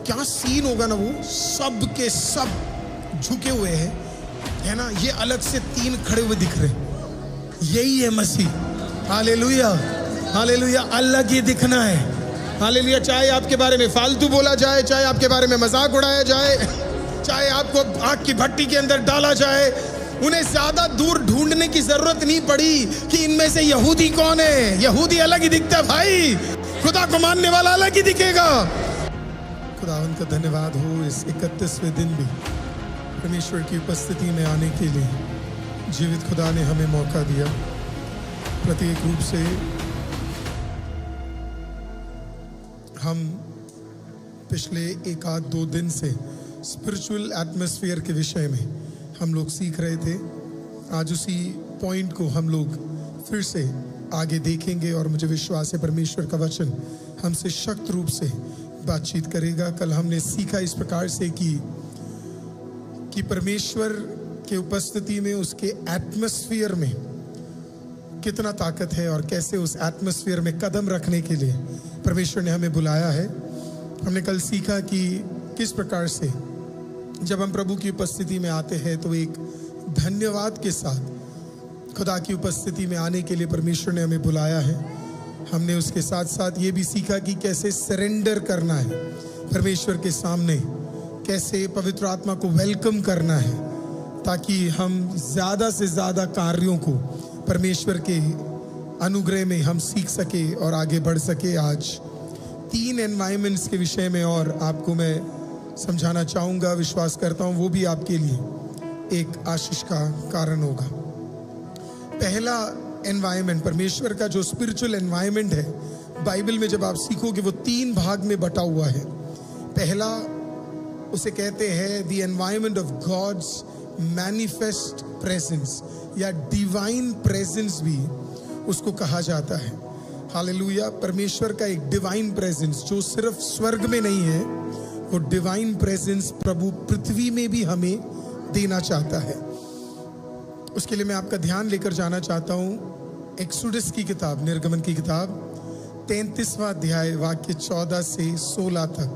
क्या सीन होगा ना, वो सब के सब झुके हुए हैं, है ना, ये अलग से 3 खड़े हुए दिख रहे, यही है मसीह। Hallelujah, hallelujah. अलग ही दिखना है। हालेलुया। चाहे आपके बारे में फालतू बोला जाए, चाहे आपके बारे में मजाक उड़ाया जाए, चाहे आपको आग की भट्टी के अंदर डाला जाए, उन्हें ज्यादा दूर ढूंढने की जरूरत नहीं पड़ी कि इनमें से यहूदी कौन है। यहूदी अलग ही दिखता है भाई, खुदा को मानने वाला अलग ही दिखेगा। खुदावंद का धन्यवाद हो इस 31वें दिन भी परमेश्वर की उपस्थिति में आने के लिए जीवित खुदा ने हमें मौका दिया। प्रत्येक रूप से हम पिछले 1-2 दिन से स्पिरिचुअल एटमॉस्फेयर के विषय में हम लोग सीख रहे थे। आज उसी पॉइंट को हम लोग फिर से आगे देखेंगे और मुझे विश्वास है परमेश्वर का वचन हमसे सख्त रूप से बातचीत करेगा। कल हमने सीखा इस प्रकार से कि परमेश्वर के उपस्थिति में, उसके एटमॉस्फेयर में कितना ताकत है और कैसे उस एटमॉस्फेयर में कदम रखने के लिए परमेश्वर ने हमें बुलाया है। हमने कल सीखा कि किस प्रकार से जब हम प्रभु की उपस्थिति में आते हैं तो एक धन्यवाद के साथ खुदा की उपस्थिति में आने के लिए परमेश्वर ने हमें बुलाया है। हमने उसके साथ साथ ये भी सीखा कि कैसे सरेंडर करना है परमेश्वर के सामने, कैसे पवित्र आत्मा को वेलकम करना है ताकि हम ज़्यादा से ज़्यादा कार्यों को परमेश्वर के अनुग्रह में हम सीख सके और आगे बढ़ सके। आज 3 एनवायरमेंट्स के विषय में और आपको मैं समझाना चाहूँगा। विश्वास करता हूँ वो भी आपके लिए एक आशीष का कारण होगा। पहला एनवायरमेंट, परमेश्वर का जो स्पिरिचुअल एनवायरमेंट है, बाइबल में जब आप सीखोगे वो 3 भाग में बटा हुआ है। पहला उसे कहते हैं the environment of God's manifest presence, या डिवाइन प्रेजेंस भी उसको कहा जाता है। हालेलुया। परमेश्वर का एक डिवाइन प्रेजेंस जो सिर्फ स्वर्ग में नहीं है, वो डिवाइन प्रेजेंस प्रभु पृथ्वी में भी हमें देना चाहता है। उसके लिए मैं आपका ध्यान लेकर जाना चाहता हूँ एक्सोडस की किताब, निर्गमन की किताब 33वां अध्याय वाक्य 14 से 16 तक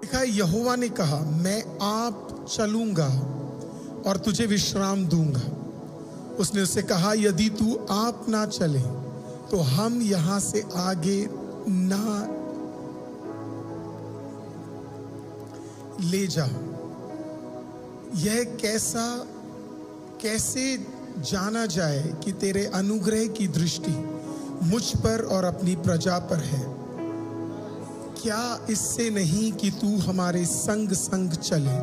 लिखा है, यहोवा ने कहा, मैं आप चलूंगा और तुझे विश्राम दूंगा। उसने उससे कहा, यदि तू आप ना चले तो हम यहां से आगे ना ले जाओ। यह कैसे जाना जाए कि तेरे अनुग्रह की दृष्टि मुझ पर और अपनी प्रजा पर है? क्या इससे नहीं कि तू हमारे संग संग चले,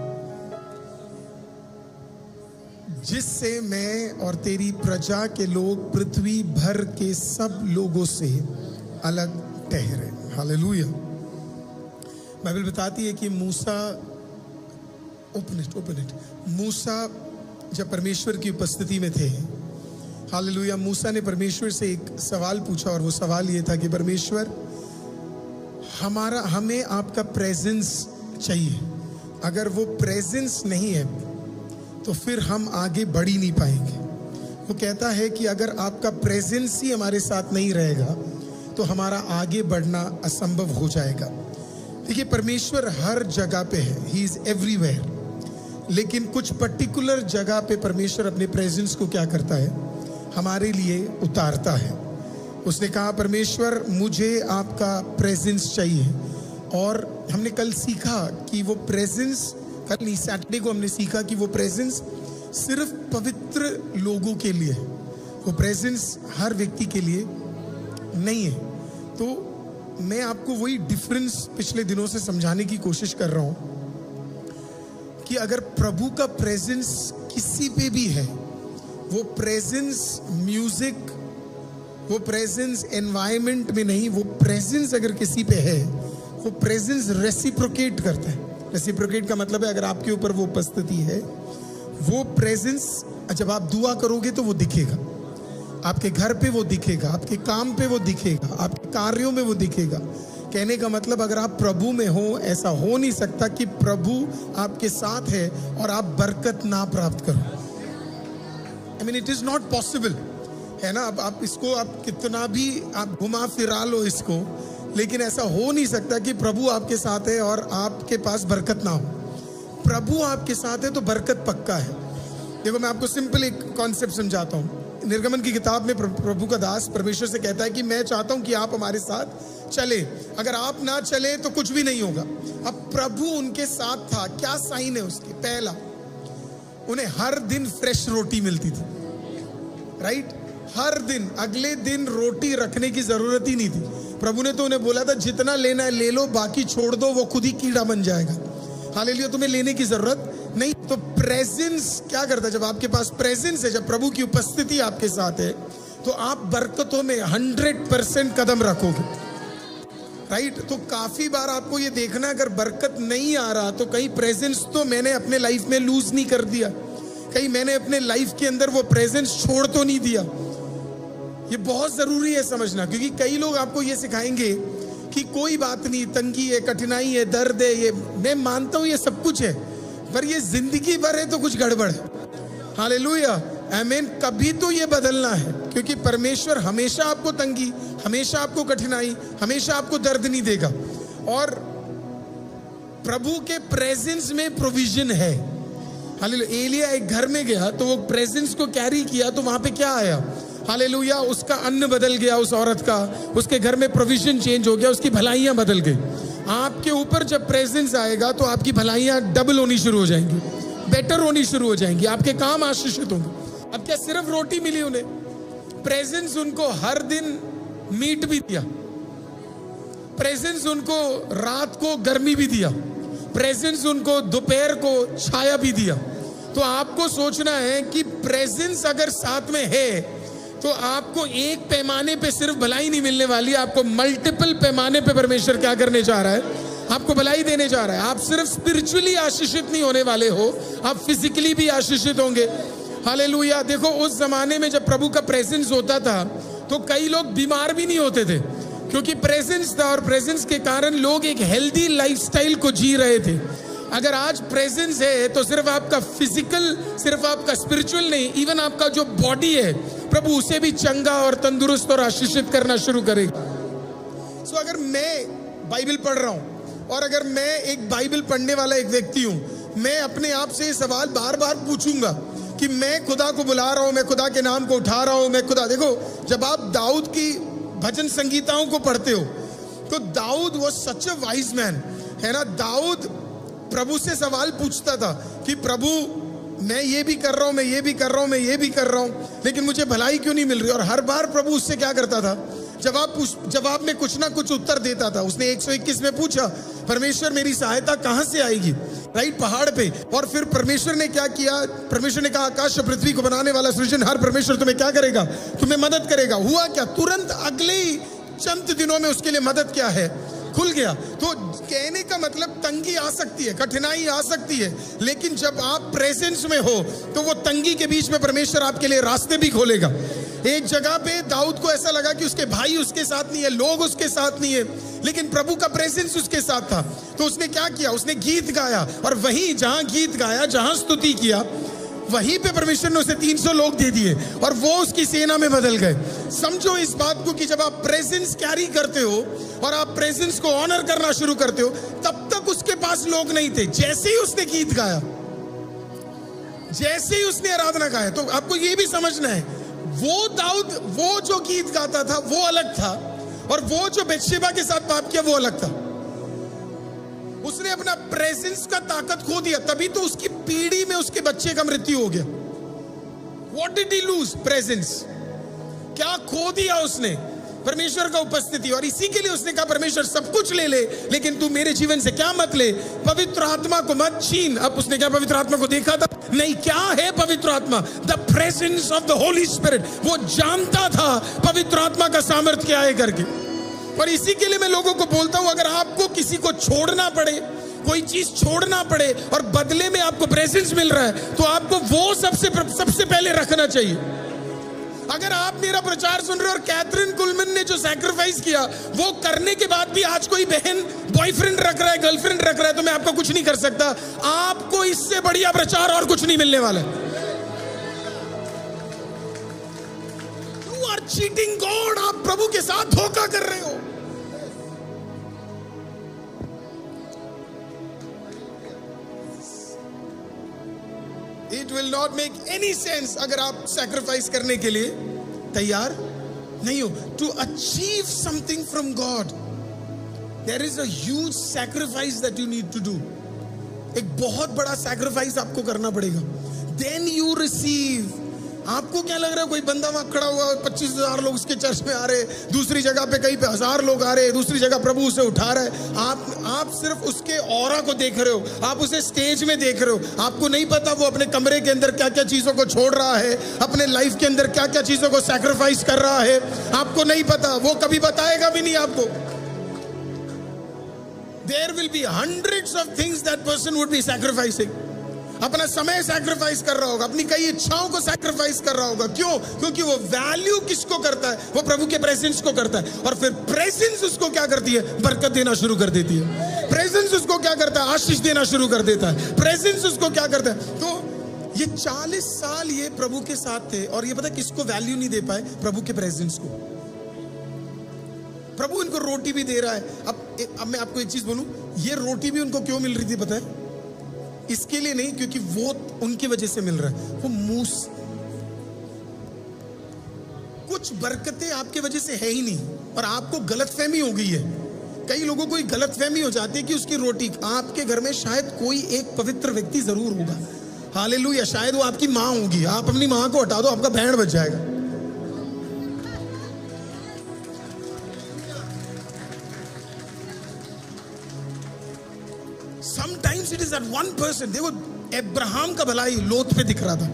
जिससे मैं और तेरी प्रजा के लोग पृथ्वी भर के सब लोगों से अलग ठहरे। हालेलुया। बाइबल बताती है कि मूसा, मूसा जब परमेश्वर की उपस्थिति में थे, हालेलुया, मूसा ने परमेश्वर से एक सवाल पूछा और वो सवाल ये था कि परमेश्वर, हमें आपका प्रेजेंस चाहिए। अगर वो प्रेजेंस नहीं है तो फिर हम आगे बढ़ ही नहीं पाएंगे। वो कहता है कि अगर आपका प्रेजेंस ही हमारे साथ नहीं रहेगा तो हमारा आगे बढ़ना असंभव हो जाएगा। देखिए, परमेश्वर हर जगह पे है, ही इज एवरीवेयर, लेकिन कुछ पर्टिकुलर जगह पे परमेश्वर अपने प्रेजेंस को क्या करता है, हमारे लिए उतारता है। उसने कहा, परमेश्वर मुझे आपका प्रेजेंस चाहिए। और हमने कल सीखा कि वो प्रेजेंस, कल नहीं सैटरडे को हमने सीखा कि वो प्रेजेंस सिर्फ पवित्र लोगों के लिए है, वो प्रेजेंस हर व्यक्ति के लिए नहीं है। तो मैं आपको वही डिफरेंस पिछले दिनों से समझाने की कोशिश कर रहा हूं कि अगर प्रभु का प्रेजेंस किसी पे भी है, वो प्रेजेंस म्यूजिक, वो प्रेजेंस एनवायरनमेंट में नहीं, वो प्रेजेंस अगर किसी पे है, वो प्रेजेंस रेसिप्रोकेट करता है। रेसिप्रोकेट का मतलब है अगर आपके ऊपर वो उपस्थिति है, वो प्रेजेंस जब आप दुआ करोगे तो वो दिखेगा, आपके घर पे वो दिखेगा, आपके काम पे वो दिखेगा, आपके कार्यों में वो दिखेगा। कहने का मतलब अगर आप प्रभु में हो, ऐसा हो नहीं सकता कि प्रभु आपके साथ है और आप बरकत ना प्राप्त करो। I mean, it is not possible, है ना। अब आप इसको, आप कितना भी आप घुमा फिरा लो इसको, लेकिन ऐसा हो नहीं सकता कि प्रभु आपके साथ है और आपके पास बरकत ना हो। प्रभु आपके साथ है तो बरकत पक्का है। देखो मैं आपको सिंपल एक कॉन्सेप्ट समझाता हूँ। निर्गमन की किताब में प्रभु का दास परमेश्वर से कहता है कि मैं चाहता हूँ कि आप हमारे साथ चले, अगर आप ना चले तो कुछ भी नहीं होगा। अब प्रभु उनके साथ था, क्या साइन है उसके? पहला, उन्हें हर दिन फ्रेश रोटी मिलती थी, राइट? हर दिन, अगले दिन रोटी रखने की जरूरत ही नहीं थी। प्रभु ने तो उन्हें बोला था जितना लेना है ले लो, बाकी छोड़ दो, वो खुद ही कीड़ा बन जाएगा। हालेलुया, तुम्हें लेने की जरूरत नहीं। तो प्रेजेंस क्या करता है? जब आपके पास प्रेजेंस है, जब प्रभु की उपस्थिति आपके साथ है, तो आप बरकतों में 100% कदम रखोगे, राइट? तो काफी बार आपको ये देखना, अगर बरकत नहीं आ रहा तो कहीं प्रेजेंस तो मैंने अपने लाइफ में लूज नहीं कर दिया, कहीं मैंने अपने लाइफ के अंदर वो प्रेजेंस छोड़ तो नहीं दिया। ये बहुत जरूरी है समझना, क्योंकि कई लोग आपको ये सिखाएंगे कि कोई बात नहीं, तंगी है, कठिनाई है, दर्द है, ये मैं मानता हूं ये सब कुछ है, पर ये जिंदगी भर है तो कुछ गड़बड़ है। हालेलुया, आमीन। कभी तो ये बदलना है, क्योंकि परमेश्वर हमेशा आपको तंगी, हमेशा आपको कठिनाई, हमेशा आपको दर्द नहीं देगा। और प्रभु के प्रेजेंस में प्रोविजन है। हालेलुया। एलिया एक घर में गया तो वो प्रेजेंस को कैरी किया, तो वहां पे क्या आया? हालेलुया, उसका अन्न बदल गया, उस औरत का, उसके घर में प्रोविजन चेंज हो गया, उसकी भलाइयां बदल गई। आपके ऊपर जब प्रेजेंस आएगा तो आपकी भलाइयां डबल होनी शुरू हो जाएंगी, बेटर होनी शुरू हो जाएंगी, आपके काम आशीषित होंगे। अब क्या सिर्फ रोटी मिली उन्हें? प्रेजेंस उनको हर दिन मीट भी दिया, प्रेजेंस उनको रात को गर्मी भी दिया, प्रेजेंस उनको दोपहर को छाया भी दिया। तो आपको सोचना है कि प्रेजेंस अगर साथ में है तो आपको एक पैमाने पे सिर्फ भलाई नहीं मिलने वाली, आपको मल्टीपल पैमाने पे परमेश्वर क्या करने जा रहा है? आपको भलाई देने जा रहा है। आप सिर्फ स्पिरिचुअली आशीषित नहीं होने वाले हो, आप फिजिकली भी आशीषित होंगे। हालेलुया। देखो उस जमाने में जब प्रभु का प्रेजेंस होता था तो कई लोग बीमार भी नहीं होते थे, क्योंकि प्रेजेंस था, और प्रेजेंस के कारण लोग एक हेल्दी लाइफस्टाइल को जी रहे थे। अगर आज प्रेजेंस है तो सिर्फ आपका फिजिकल, सिर्फ आपका स्पिरिचुअल नहीं, इवन आपका जो बॉडी है, प्रभु उसे भी चंगा और तंदुरुस्त और आशीषित करना शुरू करेगा। सो अगर मैं बाइबल पढ़ रहा हूं, और अगर मैं एक बाइबल पढ़ने वाला एक व्यक्ति हूं, मैं अपने आप से ये सवाल बार बार पूछूंगा कि मैं खुदा को बुला रहा हूं, मैं खुदा के नाम को उठा रहा हूं, मैं खुदा। देखो जब आप दाऊद की भजन संगीताओं को पढ़ते हो तो दाऊद वो सच अ वाइज मैन है ना। दाऊद प्रभु से सवाल पूछता था कि प्रभु मैं ये भी कर रहा हूं, मैं ये भी कर रहा हूं, मैं ये भी कर रहा हूं, लेकिन मुझे भलाई क्यों नहीं मिल रही? और हर बार प्रभु उससे क्या करता था? जवाब में कुछ ना कुछ उत्तर देता था। उसने 121 में पूछा, परमेश्वर मेरी सहायता कहां से आएगी? राइट, पहाड़ पे। और फिर परमेश्वर ने क्या किया? परमेश्वर ने कहा, आकाश और पृथ्वी को बनाने वाला सृजनहार परमेश्वर तुम्हें क्या करेगा? तुम्हें मदद करेगा। हुआ क्या? तुरंत अगले ही चंद दिनों में उसके लिए मदद क्या है? खुल गया। तो कहने का मतलब तंगी आ सकती है, कठिनाई आ सकती है, लेकिन जब आप प्रेजेंस में हो तो वो तंगी के बीच में परमेश्वर आपके लिए रास्ते भी खोलेगा। एक जगह पे दाऊद को ऐसा लगा कि उसके भाई उसके साथ नहीं है, लोग उसके साथ नहीं है, लेकिन प्रभु का प्रेजेंस उसके साथ था। तो उसने क्या किया? उसने गीत गाया, और वहीं जहां गीत गाया, जहां स्तुति किया, वहीं पे परमेश्वर ने उसे 300 लोग दे दिए और वो उसकी सेना में बदल गए। समझो इस बात को कि जब आप प्रेजेंस कैरी करते हो और आप प्रेजेंस को ऑनर करना शुरू करते हो, तब तक उसके पास लोग नहीं थे। जैसे ही उसने गीत गाया, जैसे ही उसने आराधना गाया, तो आपको ये भी समझना है, वो दाऊद, वो जो गीत गाता था वो अलग था, और वो जो बेतशेबा के साथ पाप किया वो अलग था। उसने अपना प्रेजेंस का ताकत खो दिया, तभी तो उसकी पीढ़ी में उसके बच्चे का मृत्यु हो गया। What did he lose? Presence. क्या खो दिया उसने? परमेश्वर का उपस्थिति। और इसी के लिए उसने कहा, परमेश्वर सब कुछ ले ले, लेकिन तू मेरे जीवन से क्या मत ले? पवित्र आत्मा को मत छीन। अब उसने क्या पवित्र आत्मा को देखा था? नहीं। क्या है पवित्र आत्मा? The presence of the Holi spirit. वो जानता था पवित्र आत्मा का सामर्थ्य क्या है करके। और इसी के लिए मैं लोगों को बोलता हूं, अगर आपको किसी को छोड़ना पड़े, कोई चीज छोड़ना पड़े, और बदले में आपको प्रेजेंस मिल रहा है, तो आपको वो सबसे पहले रखना चाहिए। अगर आप मेरा प्रचार सुन रहे हो और कैथरीन कुलमन ने जो सैक्रिफाइस किया वो करने के बाद भी आज कोई बहन बॉयफ्रेंड रख रहा है, गर्लफ्रेंड रख रहा है, तो मैं आपको कुछ नहीं कर सकता। आपको इससे बढ़िया प्रचार और कुछ नहीं मिलने वाला है। चीटिंग गॉड, आप प्रभु के साथ धोखा कर रहे हो। It will not make any sense अगर आप सैक्रिफाइस करने के लिए तैयार नहीं हो. To achieve something from God there is a huge sacrifice that you need to do. एक बहुत बड़ा सैक्रिफाइस आपको करना पड़ेगा. Then you receive. आपको क्या लग रहा है कोई बंदा वहां खड़ा हुआ, 25,000 लोग उसके चर्च में आ रहे, दूसरी जगह पे कहीं पे 1,000 लोग आ रहे, दूसरी जगह प्रभु उसे उठा रहा है. आप सिर्फ उसके ऑरा को देख रहे हो, आप उसे स्टेज में देख रहे हो. आपको नहीं पता वो अपने कमरे के अंदर क्या क्या चीजों को छोड़ रहा है, अपने लाइफ के अंदर क्या क्या चीजों को सैक्रिफाइस कर रहा है. आपको नहीं पता, वो कभी बताएगा भी नहीं आपको. There will be hundreds of things that person would be sacrificing. अपना समय सैक्रिफाइस कर रहा होगा, अपनी कई इच्छाओं को सैक्रिफाइस कर रहा होगा. क्यों? क्योंकि वो वैल्यू किसको करता है? वो प्रभु के प्रेजेंस को करता है. और फिर प्रेजेंस उसको क्या करती है? बरकत देना शुरू कर देती है. प्रेजेंस उसको क्या करता है? आशीष देना शुरू कर देता है. प्रेजेंस उसको क्या करता है? तो ये 40 साल ये प्रभु के साथ थे और ये पता किसको वैल्यू नहीं दे पाए? प्रभु के प्रेजेंस को. प्रभु इनको रोटी भी दे रहा है. अब मैं आपको एक चीज बोलूं, ये रोटी भी उनको क्यों मिल रही थी पता है? इसके लिए नहीं क्योंकि वो उनकी वजह से मिल रहा है. वो कुछ बरकतें आपके वजह से है ही नहीं और आपको गलतफहमी हो गई है. कई लोगों को गलतफहमी हो जाती है कि उसकी रोटी, आपके घर में शायद कोई एक पवित्र व्यक्ति जरूर होगा. हालेलुया. शायद वो आपकी माँ होगी. आप अपनी माँ को हटा दो, आपका बैंड बज जाएगा. Sometimes it is that one person. देखो अब्राहम का भलाई लोत पे दिख रहा था.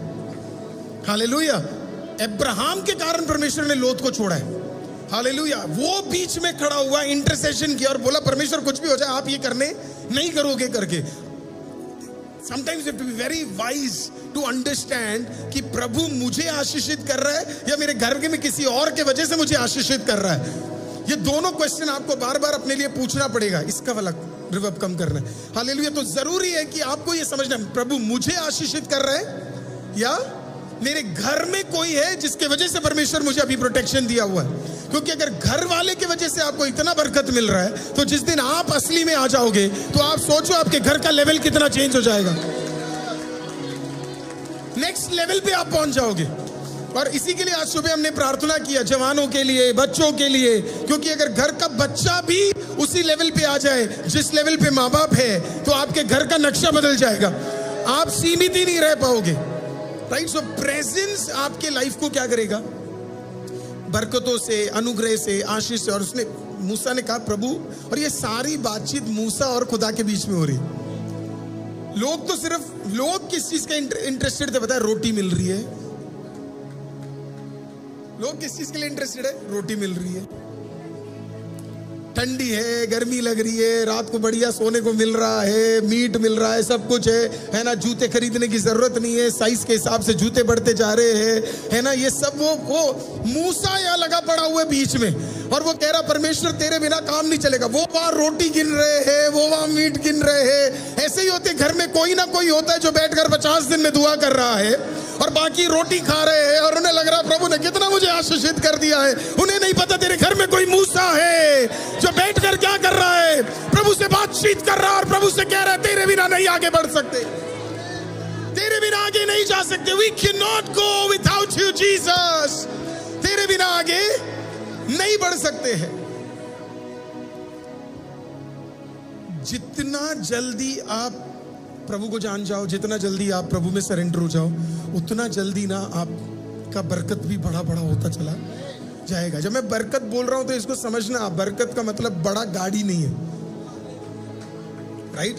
हालेलुया. अब्राहम के कारण परमेश्वर ने लोत को छोड़ा है. हालेलुया. वो बीच में खड़ा हुआ, इंटरसेशन किया और बोला परमेश्वर कुछ भी हो जाए आप ये करने नहीं करोगे करके. Sometimes you have to be very wise to understand कि प्रभु मुझे आशीषित कर रहा है या मेरे घर में किसी और के वजह से मुझे आशीषित कर रहा है. ये दोनों क्वेश्चन आपको बार बार अपने लिए पूछना पड़ेगा. इसका वाला रिवर्ब कम करना है. हालेलुया. तो जरूरी है कि आपको ये समझना है प्रभु मुझे आशीषित कर रहा है या मेरे घर में कोई है जिसके वजह से परमेश्वर मुझे अभी प्रोटेक्शन दिया हुआ है. क्योंकि अगर घर वाले की वजह से आपको इतना बरकत मिल रहा है तो जिस दिन आप असली में आ जाओगे तो आप सोचो आपके घर का लेवल कितना चेंज हो जाएगा. नेक्स्ट लेवल पे आप पहुंच जाओगे. और इसी के लिए आज सुबह हमने प्रार्थना किया जवानों के लिए, बच्चों के लिए. क्योंकि अगर घर का बच्चा भी उसी लेवल पे आ जाए जिस लेवल पे माँ बाप है तो आपके घर का नक्शा बदल जाएगा. आप सीमित ही नहीं रह पाओगे. राइट. सो प्रेजेंस आपके लाइफ को क्या करेगा? बरकतों से, अनुग्रह से, आशीष से. और उसने मूसा ने कहा प्रभु, और ये सारी बातचीत मूसा और खुदा के बीच में हो रही. लोग किस चीज का इंटरेस्टेड थे पता है? रोटी मिल रही है. लोग किस चीज के लिए इंटरेस्टेड है? रोटी मिल रही है. ठंडी है, गर्मी लग रही है, रात को बढ़िया सोने को मिल रहा है, मीट मिल रहा है, सब कुछ है ना. जूते खरीदने की जरूरत नहीं है, साइज के हिसाब से जूते बढ़ते जा रहे हैं, है ना. ये सब वो मूसा यहाँ लगा पड़ा हुआ है बीच में और वो कह रहा परमेश्वर तेरे बिना काम नहीं चलेगा. वो वहां रोटी गिन रहे हैं, वो वहां मीट गिन रहे हैं. ऐसे ही होते घर में कोई ना कोई होता है जो बैठकर 50 दिन में दुआ कर रहा है और बाकी रोटी खा रहे हैं और उन्हें लग रहा है प्रभु ने कितना मुझे आशीषित कर दिया है. उन्हें नहीं पता तेरे घर में कोई मूसा है जो बैठकर क्या कर रहा है? प्रभु से बातचीत कर रहा है और प्रभु से कह रहा है तेरे बिना नहीं आगे बढ़ सकते, तेरे बिना आगे नहीं जा सकते. We cannot go without you Jesus. तेरे बिना आगे नहीं बढ़ सकते हैं. जितना जल्दी आप प्रभु को जान जाओ, जितना जल्दी आप प्रभु में सरेंडर हो जाओ, उतना जल्दी ना आपका बरकत भी बड़ा बड़ा होता चला जाएगा. जब मैं बरकत बोल रहा हूं तो इसको समझना, बरकत का मतलब बड़ा गाड़ी नहीं है. राइट.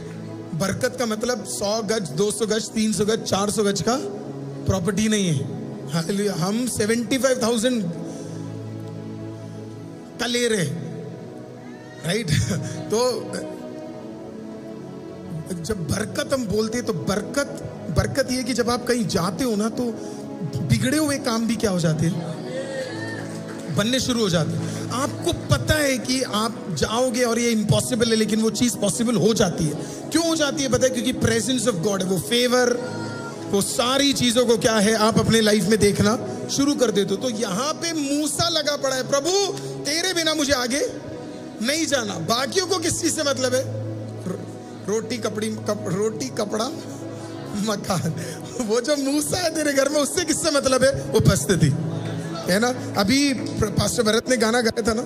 बरकत का मतलब 100 गज, 200 गज, 300 गज, 400 गज का प्रॉपर्टी नहीं है. हालेलुया. हम 75,000 का ले रहे. राइट. तो जब बरकत हम बोलते हैं तो बरकत ये कि जब आप कहीं जाते हो ना तो बिगड़े हुए काम भी क्या हो जाते हैं? बनने शुरू हो जाते हैं. आपको पता है कि आप जाओगे और ये इम्पॉसिबल है लेकिन वो चीज पॉसिबल हो जाती है. क्यों हो जाती है पता है? क्योंकि प्रेजेंस ऑफ गॉड है, वो फेवर, वो सारी चीजों को क्या है आप अपने लाइफ में देखना शुरू कर देते हो. तो यहाँ पे मूसा लगा पड़ा है, प्रभु तेरे बिना मुझे आगे नहीं जाना. बाकियों को किस चीज से मतलब है? रोटी कपड़ा मकान। वो जो मूसा है तेरे घर में, उससे किससे मतलब है? उपस्थिति है ना। अभी पास्टर भरत ने गाना गाया था ना,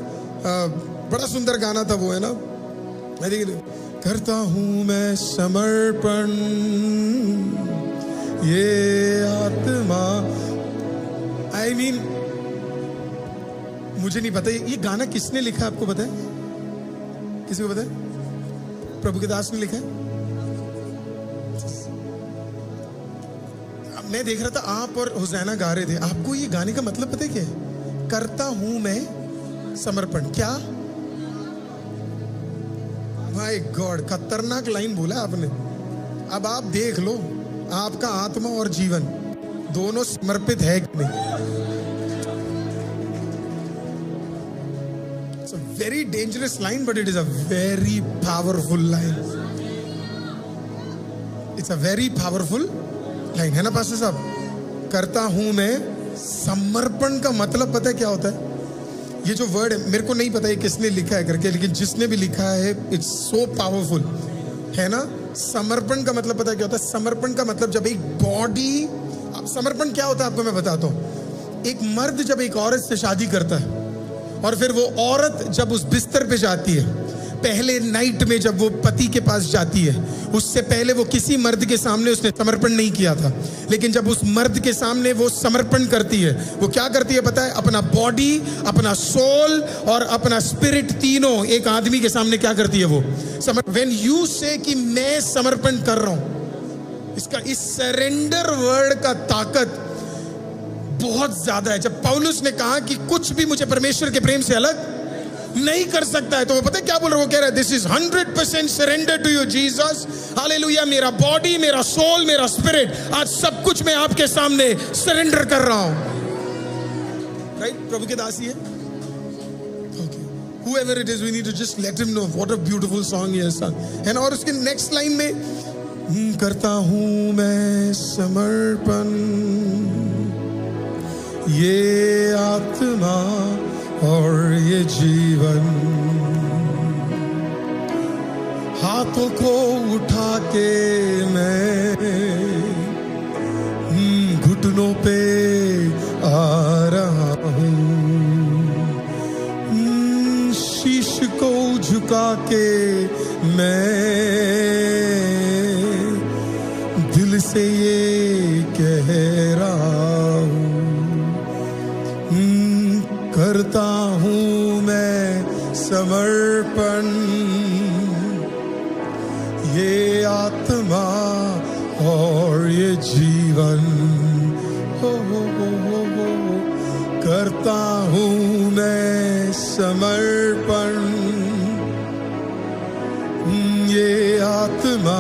बड़ा सुंदर गाना था वो, है ना। करता हूं मैं समर्पण ये आत्मा। आई मीन मुझे नहीं पता ये गाना किसने लिखा, आपको पता है? किसी को पता है? प्रभु के दास ने लिखा है। मैं देख रहा था आप और हुसैना गा रहे थे। आपको ये गाने का मतलब पता है क्या है? करता हूं मैं समर्पण। क्या? माय गॉड, खतरनाक लाइन बोला आपने। अब आप देख लो, आपका आत्मा और जीवन दोनों समर्पित है कि नहीं? It's a very dangerous line, but it is a very powerful line. It's a very powerful line, है ना पास्टर साहब? करता हूं मैं समर्पण का मतलब पता है क्या होता है? ये जो वर्ड है, मेरे को नहीं पता ये किसने लिखा है करके, लेकिन जिसने भी लिखा है इट्स सो पावरफुल, है ना। समर्पण का मतलब पता है क्या होता है? समर्पण का मतलब जब एक बॉडी, समर्पण क्या होता है आपको मैं बताता हूं। एक मर्द जब एक औरत से शादी करता है और फिर वो औरत जब उस बिस्तर पे जाती है, पहले नाइट में जब वो पति के पास जाती है, उससे पहले वो किसी मर्द के सामने उसने समर्पण नहीं किया था। लेकिन जब उस मर्द के सामने वो समर्पण करती है, वो क्या करती है पता है? अपना बॉडी, अपना सोल और अपना स्पिरिट, तीनों एक आदमी के सामने क्या करती है? वो व्हेन यू से कि मैं समर्पण कर रहा हूं, इसका इस सरेंडर वर्ड का ताकत बहुत ज्यादा है। जब पौलुस ने कहा कि कुछ भी मुझे परमेश्वर के प्रेम से अलग नहीं कर सकता है, तो वो पता है क्या बोल रहा है? वो कह रहा है this is 100% surrender to you Jesus, hallelujah. मेरा बॉडी, मेरा सोल, मेरा स्पिरिट, आज सब कुछ मैं आपके सामने सरेंडर कर रहा हूं। राइट? प्रभु के दासी है। Okay, whoever it is, we need to just let him know what a beautiful song he has sung, है ना। और उसके नेक्स्ट लाइन में करता हूं मैं समर्पण ये आत्मा और ये जीवन, हाथों को उठा के मैं घुटनों पे आ रहा हूँ, शीश को झुका के मैं दिल से ये कह रहा हूँ, करता हूं मैं समर्पण ये आत्मा और ये जीवन, हो करता हूं मैं समर्पण ये आत्मा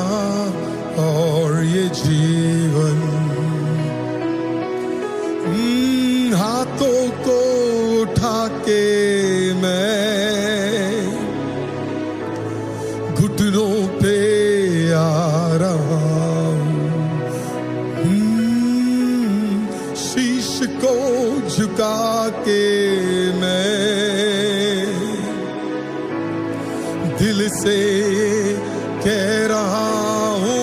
और ये जीवन, हाथों को उठा के मैं घुटनों पे आ रहा हूँ, शीश को झुका के मैं दिल से कह रहा हूँ,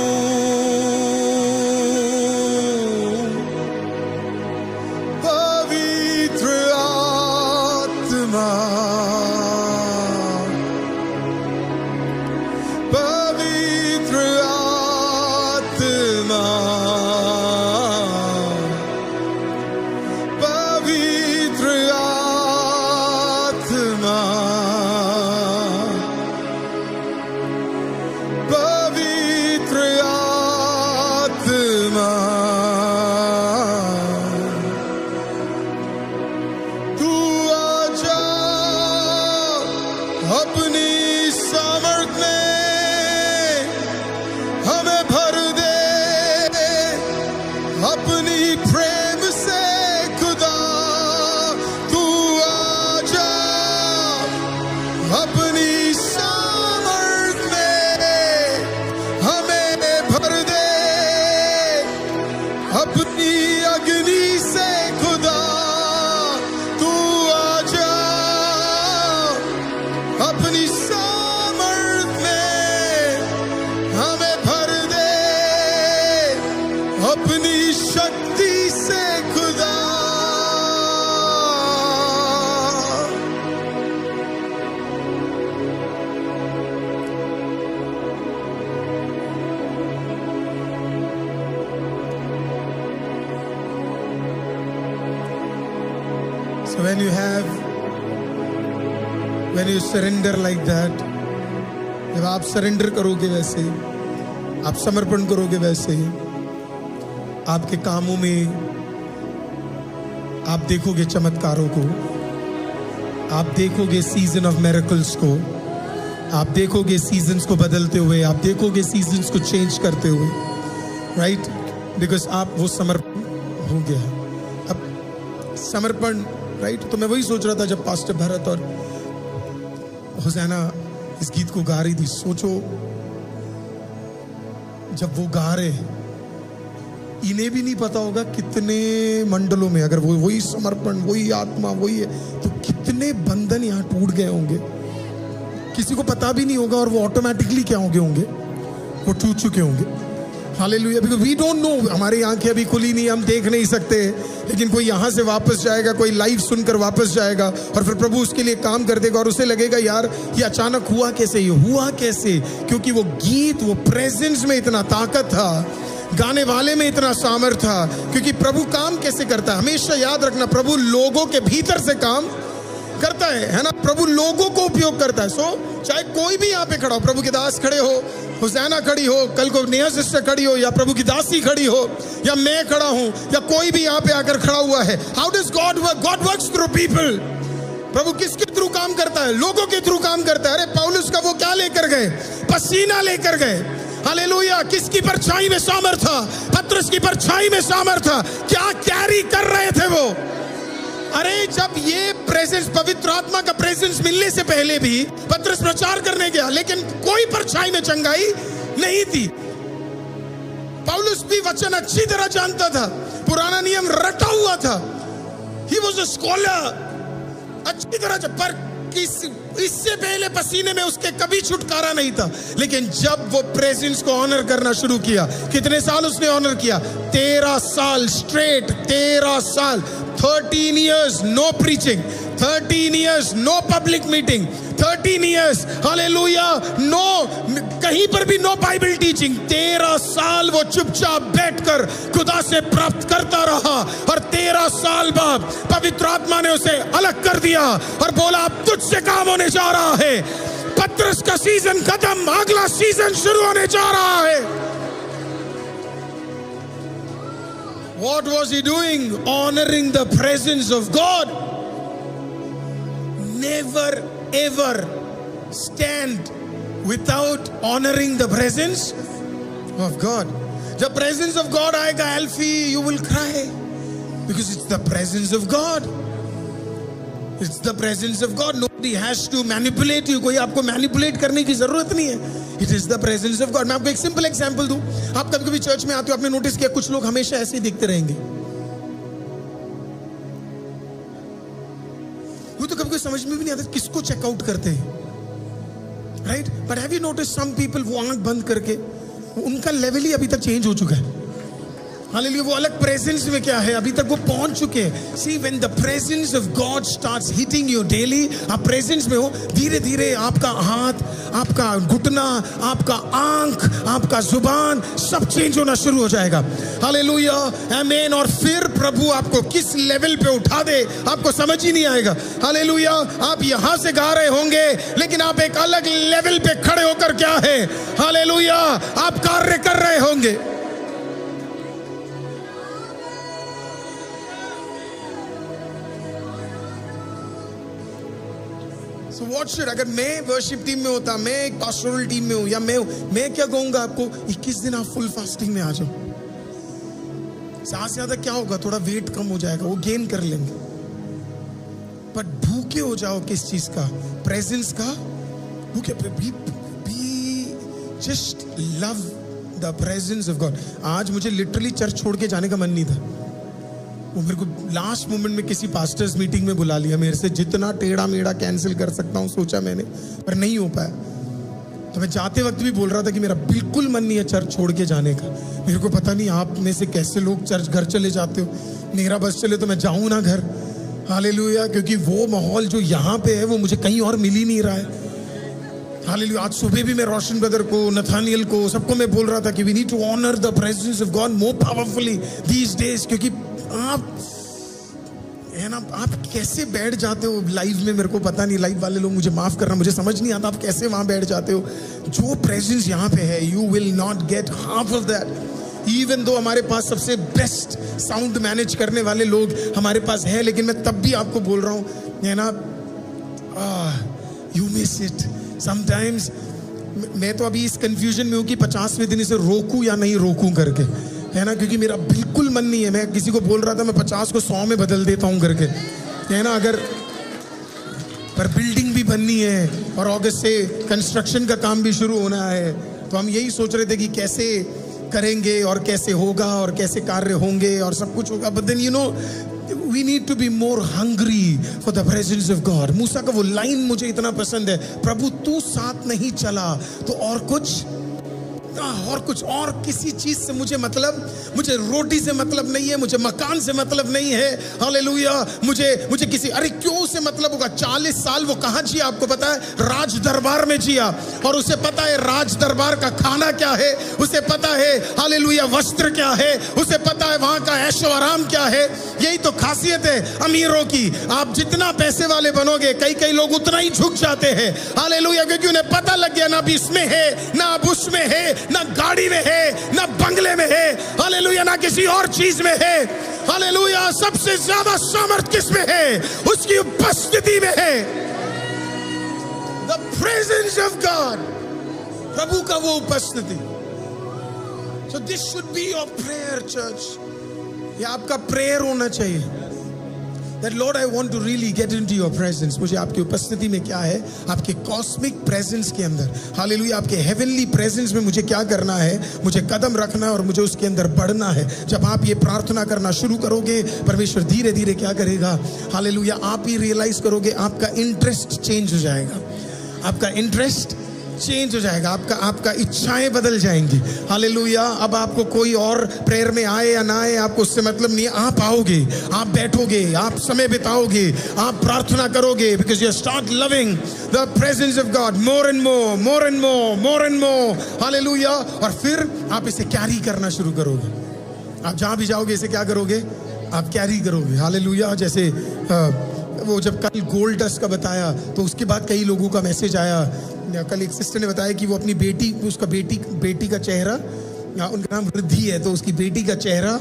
So when you surrender like that, जब आप सरेंडर करोगे वैसे, आप समर्पण करोगे वैसे, आपके कामों में आप देखोगे चमत्कारों को, आप देखोगे सीजन ऑफ मिरेकल्स को, आप देखोगे सीजन्स को बदलते हुए, आप देखोगे सीजन्स को चेंज करते हुए, राइट? बिकॉज आप वो समर्पण हो गया। अब समर्पण, राइट? तो मैं वही सोच रहा था जब पास्टर भरत और होसैना इस गीत को गा रही थी, सोचो जब वो गा रहे, इन्हें भी नहीं पता होगा कितने मंडलों में, अगर वो वही समर्पण, वही आत्मा, वही है, तो कितने बंधन यहाँ टूट गए होंगे, किसी को पता भी नहीं होगा, और वो ऑटोमेटिकली क्या होंगे, वो टूट चुके होंगे। Hallelujah. Because we don't know, हमारी आंखें अभी खुली नहीं, हम देख नहीं सकते, लेकिन कोई यहाँ से वापस जाएगा, कोई लाइव सुनकर वापस जाएगा, और फिर प्रभु उसके लिए काम कर देगा, और उसे लगेगा यार ये अचानक हुआ कैसे, ये हुआ कैसे? क्योंकि वो गीत, वो प्रेजेंस में इतना ताकत था, गाने वाले में इतना सामर्थ्य था। क्योंकि प्रभु काम कैसे करता है, हमेशा याद रखना, प्रभु लोगों के भीतर से काम करता है ना? प्रभु लोगों को उपयोग करता है। सो चाहे कोई भी यहाँ पे खड़ा हो, प्रभु के दास खड़े हो, हुसैना खड़ी हो, कल को नेहा सिस्टर खड़ी हो, या प्रभु की दासी खड़ी हो, या मैं खड़ा हूं, या कोई भी यहाँ पे आकर खड़ा हुआ है, how does God work? God works through people. प्रभु किसके थ्रू काम करता है? लोगों के थ्रू काम करता है। अरे पौलुस का वो क्या लेकर गए? पसीना लेकर गए। हालेलुया। किसकी परछाई में सामर्थ था? पतरस की परछाई में सामर्थ था। क्या कैरी कर रहे थे वो? अरे जब ये प्रेजेंस, पवित्र आत्मा का प्रेजेंस मिलने से पहले भी पतरस प्रचार करने गया, लेकिन कोई परछाई में चंगाई नहीं थी। पौलुस भी वचन अच्छी तरह जानता था, पुराना नियम रटा हुआ था, ही वाज अ स्कॉलर, अच्छी तरह, पर इससे पहले पसीने में उसके कभी छुटकारा नहीं था। लेकिन जब वो प्रेजेंस को ऑनर करना शुरू किया, कितने साल उसने ऑनर किया? 13 साल स्ट्रेट, 13 साल, 13 years no preaching, 13 years no public meeting, 13 years hallelujah no, कहीं पर भी नो बाइबल टीचिंग। 13 साल वो चुपचाप बैठकर खुदा से प्राप्त करता रहा, और 13 साल बाद पवित्र आत्मा ने उसे अलग कर दिया और बोला अब तुझसे काम होने जा रहा है। पतरस का सीजन खत्म, अगला सीजन शुरू होने जा रहा है। What was he doing? Honoring the presence of God. Never ever stand without honoring the presence of God. जब presence of God आएगा Alfie, you will cry because it's the presence of God. It's the presence of God. Nobody has to manipulate you. कोई आपको manipulate करने की जरूरत नहीं है. It is the presence of God. मैं आपको एक सिंपल एग्जाम्पल दूं। आप कभी कभी चर्च में आते हो, आपने नोटिस किया कुछ लोग हमेशा ऐसे ही दिखते रहेंगे। वो तो कभी कोई समझ में भी नहीं आता किसको चेकआउट करते हैं, right? But have you notice some people, वो आंख बंद करके, उनका लेवल ही अभी तक चेंज हो चुका है। हालेलुया। वो अलग प्रेजेंस में क्या है, अभी तक वो पहुंच चुके हैं। See when the presence of God starts hitting you daily, आप प्रेजेंस में हो, धीरे धीरे आपका हाथ, आपका घुटना, आपका आंख, आपका जुबान सब चेंज होना शुरू हो जाएगा। हालेलुया, आमीन। और फिर प्रभु आपको किस लेवल पे उठा दे आपको समझ ही नहीं आएगा। हालेलुया। आप यहां से गा रहे होंगे, लेकिन आप एक अलग लेवल पे खड़े होकर क्या है, हालेलुया, आप कार्य कर रहे होंगे। So what should, अगर मैं वर्शिप टीम में होता, मैं एक पास्टोरल टीम में हूं, या मैं क्या कहूंगा आपको, 21 दिन आप फुल फास्टिंग में आ जाओ। ज्यादा से ज्यादा क्या होगा, थोड़ा वेट कम हो जाएगा, वो गेन कर लेंगे। पर भूखे हो जाओ किस चीज का? प्रेजेंस का। भूखे, just love the presence of God. आज मुझे लिटरली चर्च छोड़ के जाने का मन नहीं था। वो मेरे को लास्ट मोमेंट में किसी पास्टर्स मीटिंग में बुला लिया, मेरे से जितना टेढ़ा मेढ़ा कैंसिल कर सकता हूँ सोचा मैंने, पर नहीं हो पाया। तो मैं जाते वक्त भी बोल रहा था कि मेरा बिल्कुल मन नहीं है चर्च छोड़ के जाने का। मेरे को पता नहीं आप में से कैसे लोग चर्च घर चले जाते हो, मेरा बस चले तो मैं जाऊँ ना घर। हालेलुया। क्योंकि वो माहौल जो यहाँ पे है वो मुझे कहीं और मिल ही नहीं रहा है। हालेलुया। आज सुबह भी मैं रोशन ब्रदर को, नथानियल को, सबको मैं बोल रहा था कि we need to honour the presence of God more powerfully these days. क्योंकि आप है ना, आप कैसे बैठ जाते हो लाइव में, मेरे को पता नहीं, लाइव वाले लोग मुझे माफ करना, मुझे समझ नहीं आता आप कैसे वहां बैठ जाते हो। जो प्रेजेंस यहाँ पे है, you will not gate half of that. Even though हमारे पास सबसे बेस्ट साउंड मैनेज करने वाले लोग हमारे पास है, लेकिन मैं तब भी आपको बोल रहा हूँ, है ना, यू मिस इट समटाइम्स। मैं तो अभी इस कंफ्यूजन में हूँ कि 50वें दिन इसे रोकूं या नहीं रोकूं करके, है ना, क्योंकि मेरा बिल्कुल मन नहीं है। मैं किसी को बोल रहा था मैं 50 को 100 में बदल देता हूँ करके, है ना, अगर, पर बिल्डिंग भी बननी है और अगस्त से कंस्ट्रक्शन का काम भी शुरू होना है, तो हम यही सोच रहे थे कि कैसे करेंगे और कैसे होगा और कैसे कार्य होंगे और सब कुछ होगा। But then you know we need to be more hungry for the presence of God। मूसा का वो लाइन मुझे इतना पसंद है, प्रभु तू साथ नहीं चला तो और कुछ और किसी चीज से मुझे मतलब, मुझे रोटी से मतलब नहीं है, मुझे मकान से मतलब नहीं है, हालेलुया, मुझे किसी, अरे क्यों से मतलब होगा। 40 साल वो कहाँ जिया आपको पता है? राज दरबार में जिया, और उसे पता है राज दरबार का खाना क्या है, उसे पता है हालेलुया वस्त्र क्या है, उसे पता है वहां का ऐशो आराम क्या है। यही तो खासियत है अमीरों की, आप जितना पैसे वाले बनोगे, कई लोग उतना ही झुक जाते हैं, हालेलुया, क्योंकि उन्हें पता लग गया ना अब इसमें है, ना अब उसमें है, ना गाड़ी में है, ना बंगले में है, हालेलुया, ना किसी और चीज में है, हालेलुया। सबसे ज्यादा सामर्थ किस में है? उसकी उपस्थिति में है। The presence of God, प्रभु का वो उपस्थिति। So this should be your prayer, church। ये आपका प्रेयर होना चाहिए। That Lord, I want to really get into your presence। मुझे आपकी उपस्थिति में क्या है, आपके कॉस्मिक प्रेजेंस के अंदर, हालेलुया, आपके हेवनली प्रेजेंस में मुझे क्या करना है, मुझे कदम रखना है और मुझे उसके अंदर बढ़ना है। जब आप ये प्रार्थना करना शुरू करोगे, परमेश्वर धीरे धीरे क्या करेगा, हालेलुया, आप ही रियलाइज करोगे, आपका इंटरेस्ट चेंज हो जाएगा, आपका इंटरेस्ट चेंज हो जाएगा, आपका इच्छाएं बदल जाएंगी, हालेलुया। अब आपको कोई और प्रेयर में आए या ना आए, आपको उससे मतलब नहीं है। आप आओगे, आप बैठोगे, आप समय बिताओगे, आप प्रार्थना करोगे, because you start loving the presence of God more and more, more and more, more and more, hallelujah. और फिर आप इसे कैरी करना शुरू करोगे। आप जहां भी जाओगे इसे क्या करोगे, आप कैरी करोगे, हालेलुया। जैसे वो जब कल गोल्ड डस्ट का बताया, तो उसके बाद कई लोगों का मैसेज आया। कल एक सिस्टर ने बताया कि वो अपनी उसका बेटी का चेहरा, उनका नाम वृद्धि है, तो उसकी बेटी का चेहरा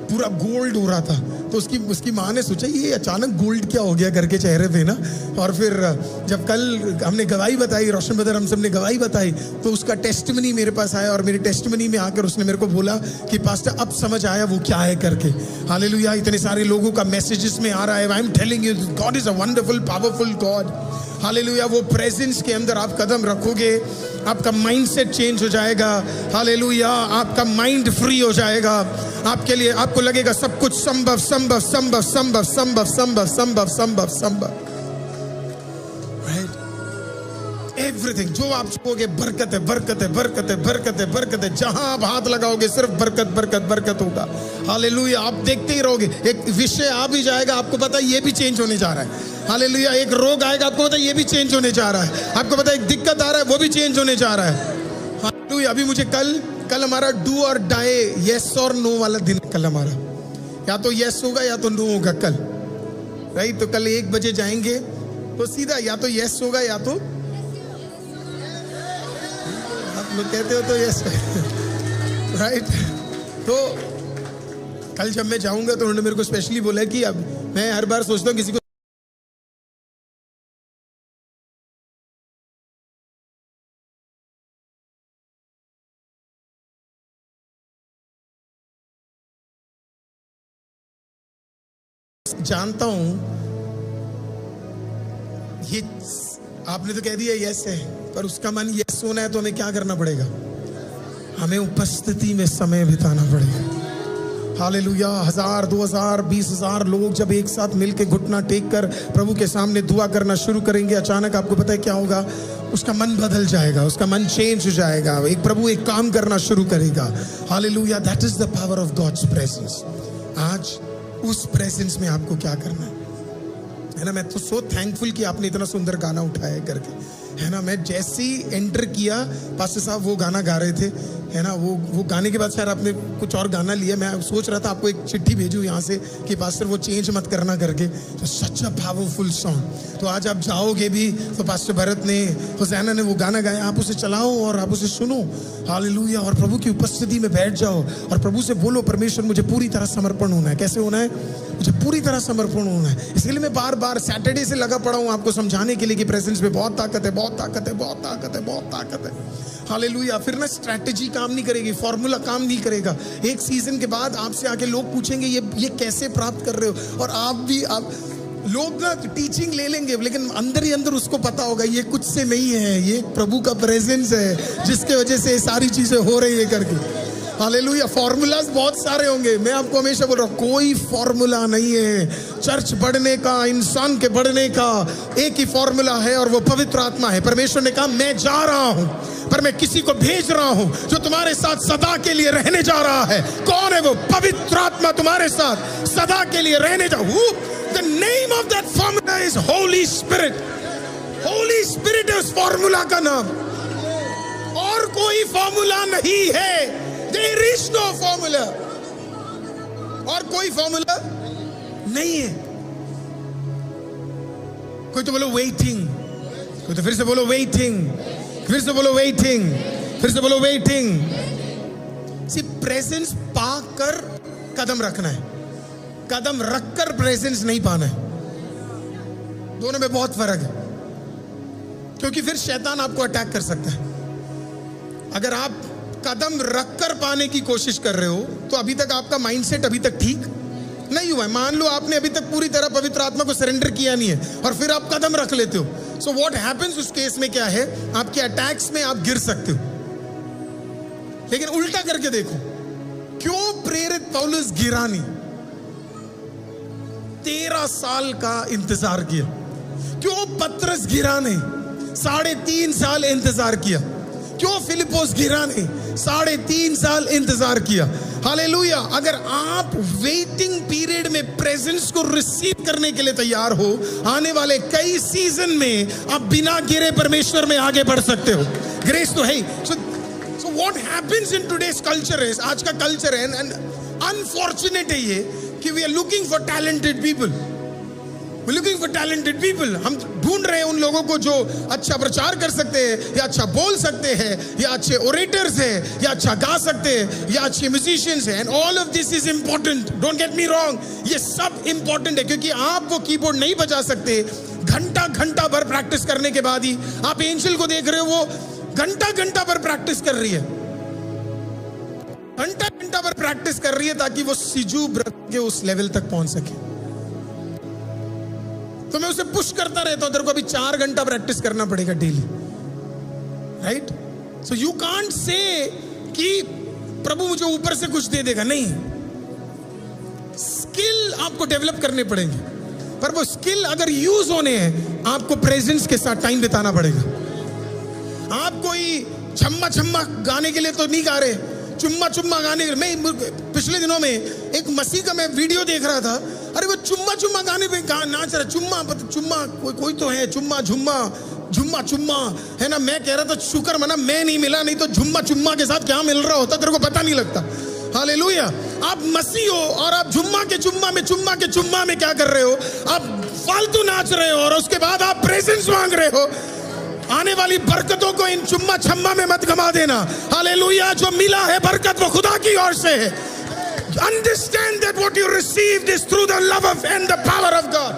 पूरा गोल्ड हो रहा था, तो उसकी माँ ने सोचा ये अचानक गोल्ड क्या हो गया करके चेहरे पे ना। और फिर जब कल हमने गवाही बताई, रोशन बदर हम सब ने गवाही बताई, तो उसका टेस्टिमनी मेरे पास आया, और मेरे टेस्टिमनी में आकर उसने मेरे को बोला कि पास्टर अब समझ आया वो क्या है करके, हालेलुया। इतने सारे लोगों का मैसेजेस में आ रहा है, I am telling you God is a wonderful powerful God, hallelujah. वो प्रेजेंस के अंदर आप कदम रखोगे, आपका माइंडसेट चेंज हो जाएगा, हालेलुया, आपका माइंड फ्री हो जाएगा। आपके लिए आपको लगेगा सब कुछ संभव संभव संभव संभव संभव संभव संभव संभव संभव, राइट। एवरीथिंग जो आप छुओगे बरकत है, बरकत है, बरकत है, बरकत है, बरकत है। जहां आप हाथ लगाओगे सिर्फ बरकत बरकत बरकत होगा, हालेलुया। आप देखते ही रहोगे, एक विषय आ भी जाएगा, आपको पता है ये भी चेंज होने जा रहा है, हालेलुया। एक रोग आएगा, आपको पता है ये भी चेंज होने जा रहा है, आपको पता है एक दिक्कत आ रहा है, वो भी चेंज होने जा रहा है, हालेलुया। अभी मुझे कल हमारा डू और डाई, यस और नो वाला दिन, कल हमारा या तो यस होगा या तो नो होगा कल, राइट। तो कल 1 बजे जाएंगे, तो सीधा या तो यस होगा या तो, आप लोग कहते हो तो यस, राइट। तो कल जब मैं जाऊंगा तो उन्होंने मेरे को स्पेशली बोला कि अब मैं हर बार सोचता हूँ किसी को जानता हूं, ये आपने तो कह दिया यस है, पर उसका मन यस होना है तो हमें क्या करना पड़ेगा, हमें उपस्थिति में समय बिताना पड़ेगा, हालेलुया। 1000 2000 20,000 लोग जब एक साथ मिलकर घुटना टेक कर प्रभु के सामने दुआ करना शुरू करेंगे, अचानक आपको पता है क्या होगा, उसका मन बदल जाएगा, उसका मन चेंज हो जाएगा, एक प्रभु एक काम करना शुरू करेगा, hallelujah. That is the power of God's presence. आज उस प्रेजेंस में आपको क्या करना है ना। मैं तो सो थैंकफुल कि आपने इतना सुंदर गाना उठाया करके, है ना। मैं जैसे ही एंटर किया, पास्टर साहब वो गाना गा रहे थे, है ना। वो गाने के बाद शायद आपने कुछ और गाना लिया, मैं सोच रहा था आपको एक चिट्ठी भेजूं यहाँ से कि पास्टर वो चेंज मत करना करके। तो सच अ पावरफुल सॉन्ग। तो आज आप जाओगे भी तो पास्टर भरत ने, हुसैना ने वो गाना गाया, आप उसे चलाओ और आप उसे सुनो, हालेलुया, और प्रभु की उपस्थिति में बैठ जाओ और प्रभु से बोलो, परमेश्वर मुझे पूरी तरह समर्पण होना है। कैसे होना है? मुझे पूरी तरह समर्पण होना है। इसलिए मैं बार बार सैटरडे से लगा पड़ा हूँ आपको समझाने के लिए कि प्रेजेंस में बहुत ताकत है, बहुत ताकत है, बहुत ताकत है, बहुत ताकत है। हालेलुया। फिर ना स्ट्रैटेजी काम नहीं करेगी, फॉर्मूला काम नहीं करेगा। एक सीजन के बाद आपसे आके लोग पूछेंगे ये कैसे प्राप्त कर रहे हो, और आप लोग ना टीचिंग ले लेंगे, लेकिन अंदर ही अंदर उसको पता होगा ये कुछ से नहीं है, ये प्रभु का प्रेजेंस है जिसके वजह से ये सारी चीजें हो रही है करके। हालेलुया। फॉर्मूलाज बहुत सारे होंगे, मैं आपको हमेशा बोल रहा हूँ कोई फॉर्मूला नहीं है चर्च बढ़ने का, इंसान के बढ़ने का। एक ही फॉर्मूला है और वो पवित्र आत्मा है। परमेश्वर ने कहा मैं जा रहा हूँ पर मैं किसी को भेज रहा हूँ जो तुम्हारे साथ सदा के लिए रहने जा रहा है। कौन है वो? पवित्र आत्मा तुम्हारे साथ सदा के लिए रहने जा। The name of that formula is Holy Spirit. Holy Spirit है उस फॉर्मूला का नाम, और कोई फॉर्मूला नहीं है। There is no formula. और कोई फॉर्मूला नहीं है। कोई तो बोलो वेटिंग, कोई तो फिर से बोलो वेटिंग, फिर से बोलो वेटिंग, फिर से बोलो वेटिंग। सी प्रेजेंस पाकर कदम रखना है, कदम रखकर प्रेजेंस नहीं पाना है। दोनों में बहुत फर्क है, क्योंकि फिर शैतान आपको अटैक कर सकता है। अगर आप कदम रखकर पाने की कोशिश कर रहे हो तो अभी तक आपका माइंडसेट अभी तक ठीक नहीं हुआ है। मान लो आपने अभी तक पूरी तरह पवित्र आत्मा को सरेंडर किया नहीं है और फिर आप कदम रख लेते हो, सो व्हाट हैपेंस उस केस में क्या है? आपके अटैक्स में आप गिर सकते हो। लेकिन उल्टा करके देखो, क्यों प्रेरित पौलुस गिरा नहीं? 13 साल का इंतजार किया। क्यों पतरस गिरा नहीं? 3.5 साल इंतजार किया। क्यों फिलिपोस गिरा नहीं? 3.5 साल इंतजार किया। हालेलुया। अगर आप वेटिंग पीरियड में प्रेजेंस को रिसीव करने के लिए तैयार हो, आने वाले कई सीजन में आप बिना गिरे परमेश्वर में आगे बढ़ सकते हो। ग्रेस तो है। So what happens in today's culture is, आज का कल्चर है एंड अनफॉर्चुनेट है ये कि we are looking for talented people, we looking for talented people. हम ढूंढ रहे हैं उन लोगों को जो अच्छा प्रचार कर सकते हैं, या अच्छा बोल सकते हैं, या अच्छे ओरेटर्स हैं, या अच्छा गा सकते हैं, या अच्छे म्यूजिशियंस हैं। And all of this is important, don't get me wrong, ये सब इंपॉर्टेंट है, क्योंकि आप वो कीबोर्ड नहीं बजा सकते घंटा भर प्रैक्टिस करने के बाद ही। आप एंजल को देख रहे हो, वो घंटा भर प्रैक्टिस कर रही है, घंटा भर प्रैक्टिस कर रही है ताकि वो सिजू ब्रदर के उस लेवल तक पहुंच सके। तो मैं उसे पुश करता रहता हूं, तेरे को अभी 4 घंटा प्रैक्टिस करना पड़ेगा daily, right? So you can't say कि प्रभु मुझे ऊपर से कुछ दे देगा, नहीं। स्किल आपको डेवलप करने पड़ेंगे, पर वो स्किल अगर यूज होने हैं आपको प्रेजेंस के साथ टाइम बिताना पड़ेगा। आप कोई छम्मा छम्मा गाने के लिए तो नहीं गा रहे, चुम्मा चुम्मा गाने। मैं पिछले दिनों में एक मसीह का मैं वीडियो देख रहा था, अरे वो चुम्मा चुम्मा गाने पे नाच रहा, चुम्मा कोई तो है, चुम्मा झुम्मा चुम्मा, है ना। मैं कह रहा था शुक्र मना मैं नहीं मिला, नहीं तो चुम्मा के साथ क्या मिल रहा होता तेरे को पता नहीं लगता। हालेलुया। आप मसीह हो और आप चुम्मा के चुम्मा में क्या कर रहे हो? आप फालतू नाच रहे हो और उसके बाद आप प्रेजेंस मांग रहे हो। आने वाली बरकतों को इन चुम्मा छम्मा में मत गमा देना। हालेलुया। जो मिला है बरकत वो खुदा की ओर से है। Understand that what you received is through the love of and the power of God.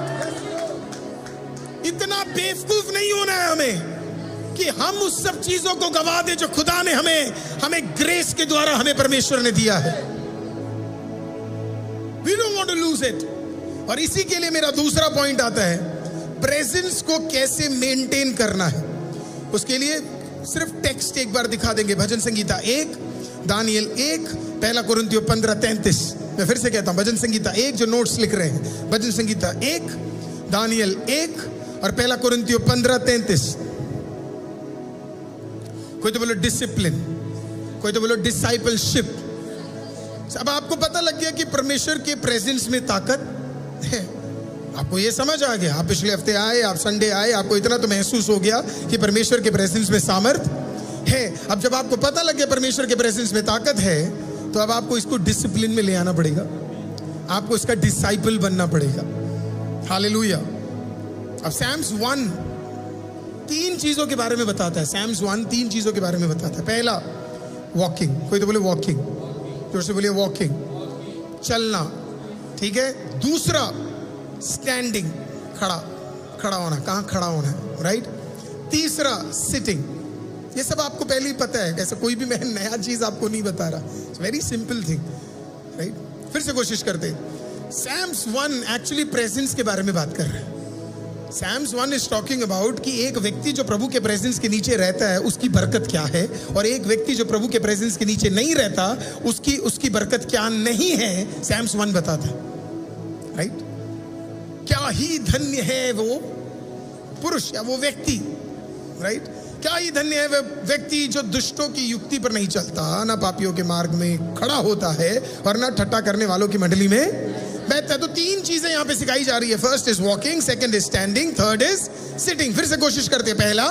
इतना बेवकूफ नहीं होना है हमें कि हम उस सब चीजों को गवा दे जो खुदा ने हमें ग्रेस के द्वारा हमें परमेश्वर ने दिया है। We don't want to lose it. और इसी के लिए मेरा दूसरा पॉइंट आता है, प्रेजेंस को कैसे मेंटेन करना है। उसके लिए सिर्फ टेक्स्ट एक बार दिखा देंगे। भजन संगीता 1, दानियल 1, 1 कुरिन्थियों 15:33। मैं फिर से कहता हूं, भजन संगीता 1 जो नोट्स लिख रहे हैं, भजन संगीता 1, दानियल 1 और 1 कुरिन्थियों 15:33। कोई तो बोलो डिसिप्लिन, कोई तो बोलो डिसाइपलशिप। अब आपको पता लग गया कि परमेश्वर के प्रेजेंस में ताकत है। आपको ये समझ आ गया। आप पिछले हफ्ते आए, आप संडे आए, आपको इतना तो महसूस हो गया कि परमेश्वर के प्रेजेंस में सामर्थ है। अब जब आपको पता लगे परमेश्वर के प्रेजेंस में ताकत है, तो अब आपको इसको डिसिप्लिन में ले आना पड़ेगा, आपको इसका डिसाइपल बनना पड़ेगा। हालेलुया। अब सैम्स 1 3 चीजों के बारे में बताता है। सैम्स 1 3 चीजों के बारे में बताता है। पहला, वॉकिंग। कोई तो बोले वॉकिंग, जोर से बोलिए वॉकिंग, चलना, ठीक है। दूसरा, स्टैंडिंग, खड़ा होना, कहाँ खड़ा होना है, राइट। तीसरा, सिटिंग। ये सब आपको पहले ही पता है, ऐसा कोई भी मैं नया चीज आपको नहीं बता रहा, it's very simple thing, right. फिर से कोशिश करते। सैम्स 1 एक्चुअली प्रेजेंस के बारे में बात कर रहे हैं। सैम्स 1 इज टॉकिंग अबाउट कि एक व्यक्ति जो प्रभु के प्रेजेंस के नीचे रहता है उसकी बरकत क्या है, और एक व्यक्ति जो प्रभु के प्रेजेंस के नीचे नहीं रहता उसकी बरकत क्या नहीं है। सैम्स 1 बताता है, राइट। क्या ही धन्य है वो पुरुष या वो व्यक्ति, राइट। क्या ही धन्य है वह व्यक्ति जो दुष्टों की युक्ति पर नहीं चलता, ना पापियों के मार्ग में खड़ा होता है, और ना ठट्ठा करने वालों की मंडली में बैठता है। तो 3 चीजें यहां पे सिखाई जा रही है। First is walking, second is standing, third is sitting. फिर से कोशिश करते हैं। पहला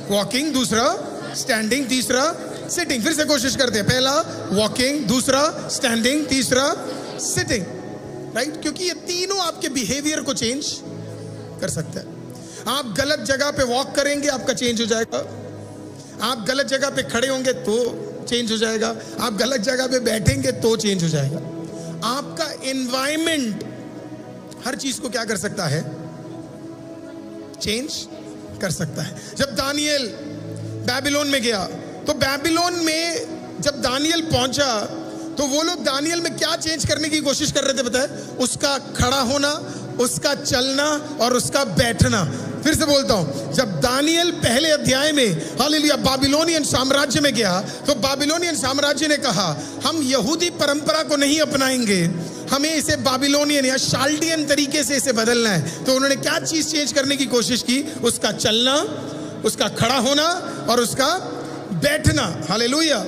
वॉकिंग, दूसरा स्टैंडिंग, तीसरा सिटिंग। फिर से कोशिश करते हैं। पहला वॉकिंग, दूसरा स्टैंडिंग, तीसरा सिटिंग, राइट। क्योंकि ये तीनों आपके बिहेवियर को चेंज कर सकता है। आप गलत जगह पे वॉक करेंगे, आपका चेंज हो जाएगा। आप गलत जगह पे खड़े होंगे तो चेंज हो जाएगा। आप गलत जगह पे बैठेंगे तो चेंज हो जाएगा। आपका एनवायरमेंट हर चीज को क्या कर सकता है, चेंज कर सकता है। जब दानियल बाबिलोन में गया, तो बाबिलोन में जब दानियल पहुंचा, तो वो लोग दानियल में क्या चेंज करने की कोशिश कर रहे थे, पता है? उसका खड़ा होना, उसका चलना और उसका बैठना। फिर से बोलता हूं, जब दानियल पहले अध्याय में हालेलुया बाबिलोनियन साम्राज्य में गया, तो बाबिलोनियन साम्राज्य ने कहा हम यहूदी परंपरा को नहीं अपनाएंगे, हमें इसे बाबिलोनियन या शाल्डियन तरीके से इसे बदलना है। तो उन्होंने क्या चीज चेंज करने की कोशिश की? उसका चलना, उसका खड़ा होना और उसका बैठना। हालेलुया।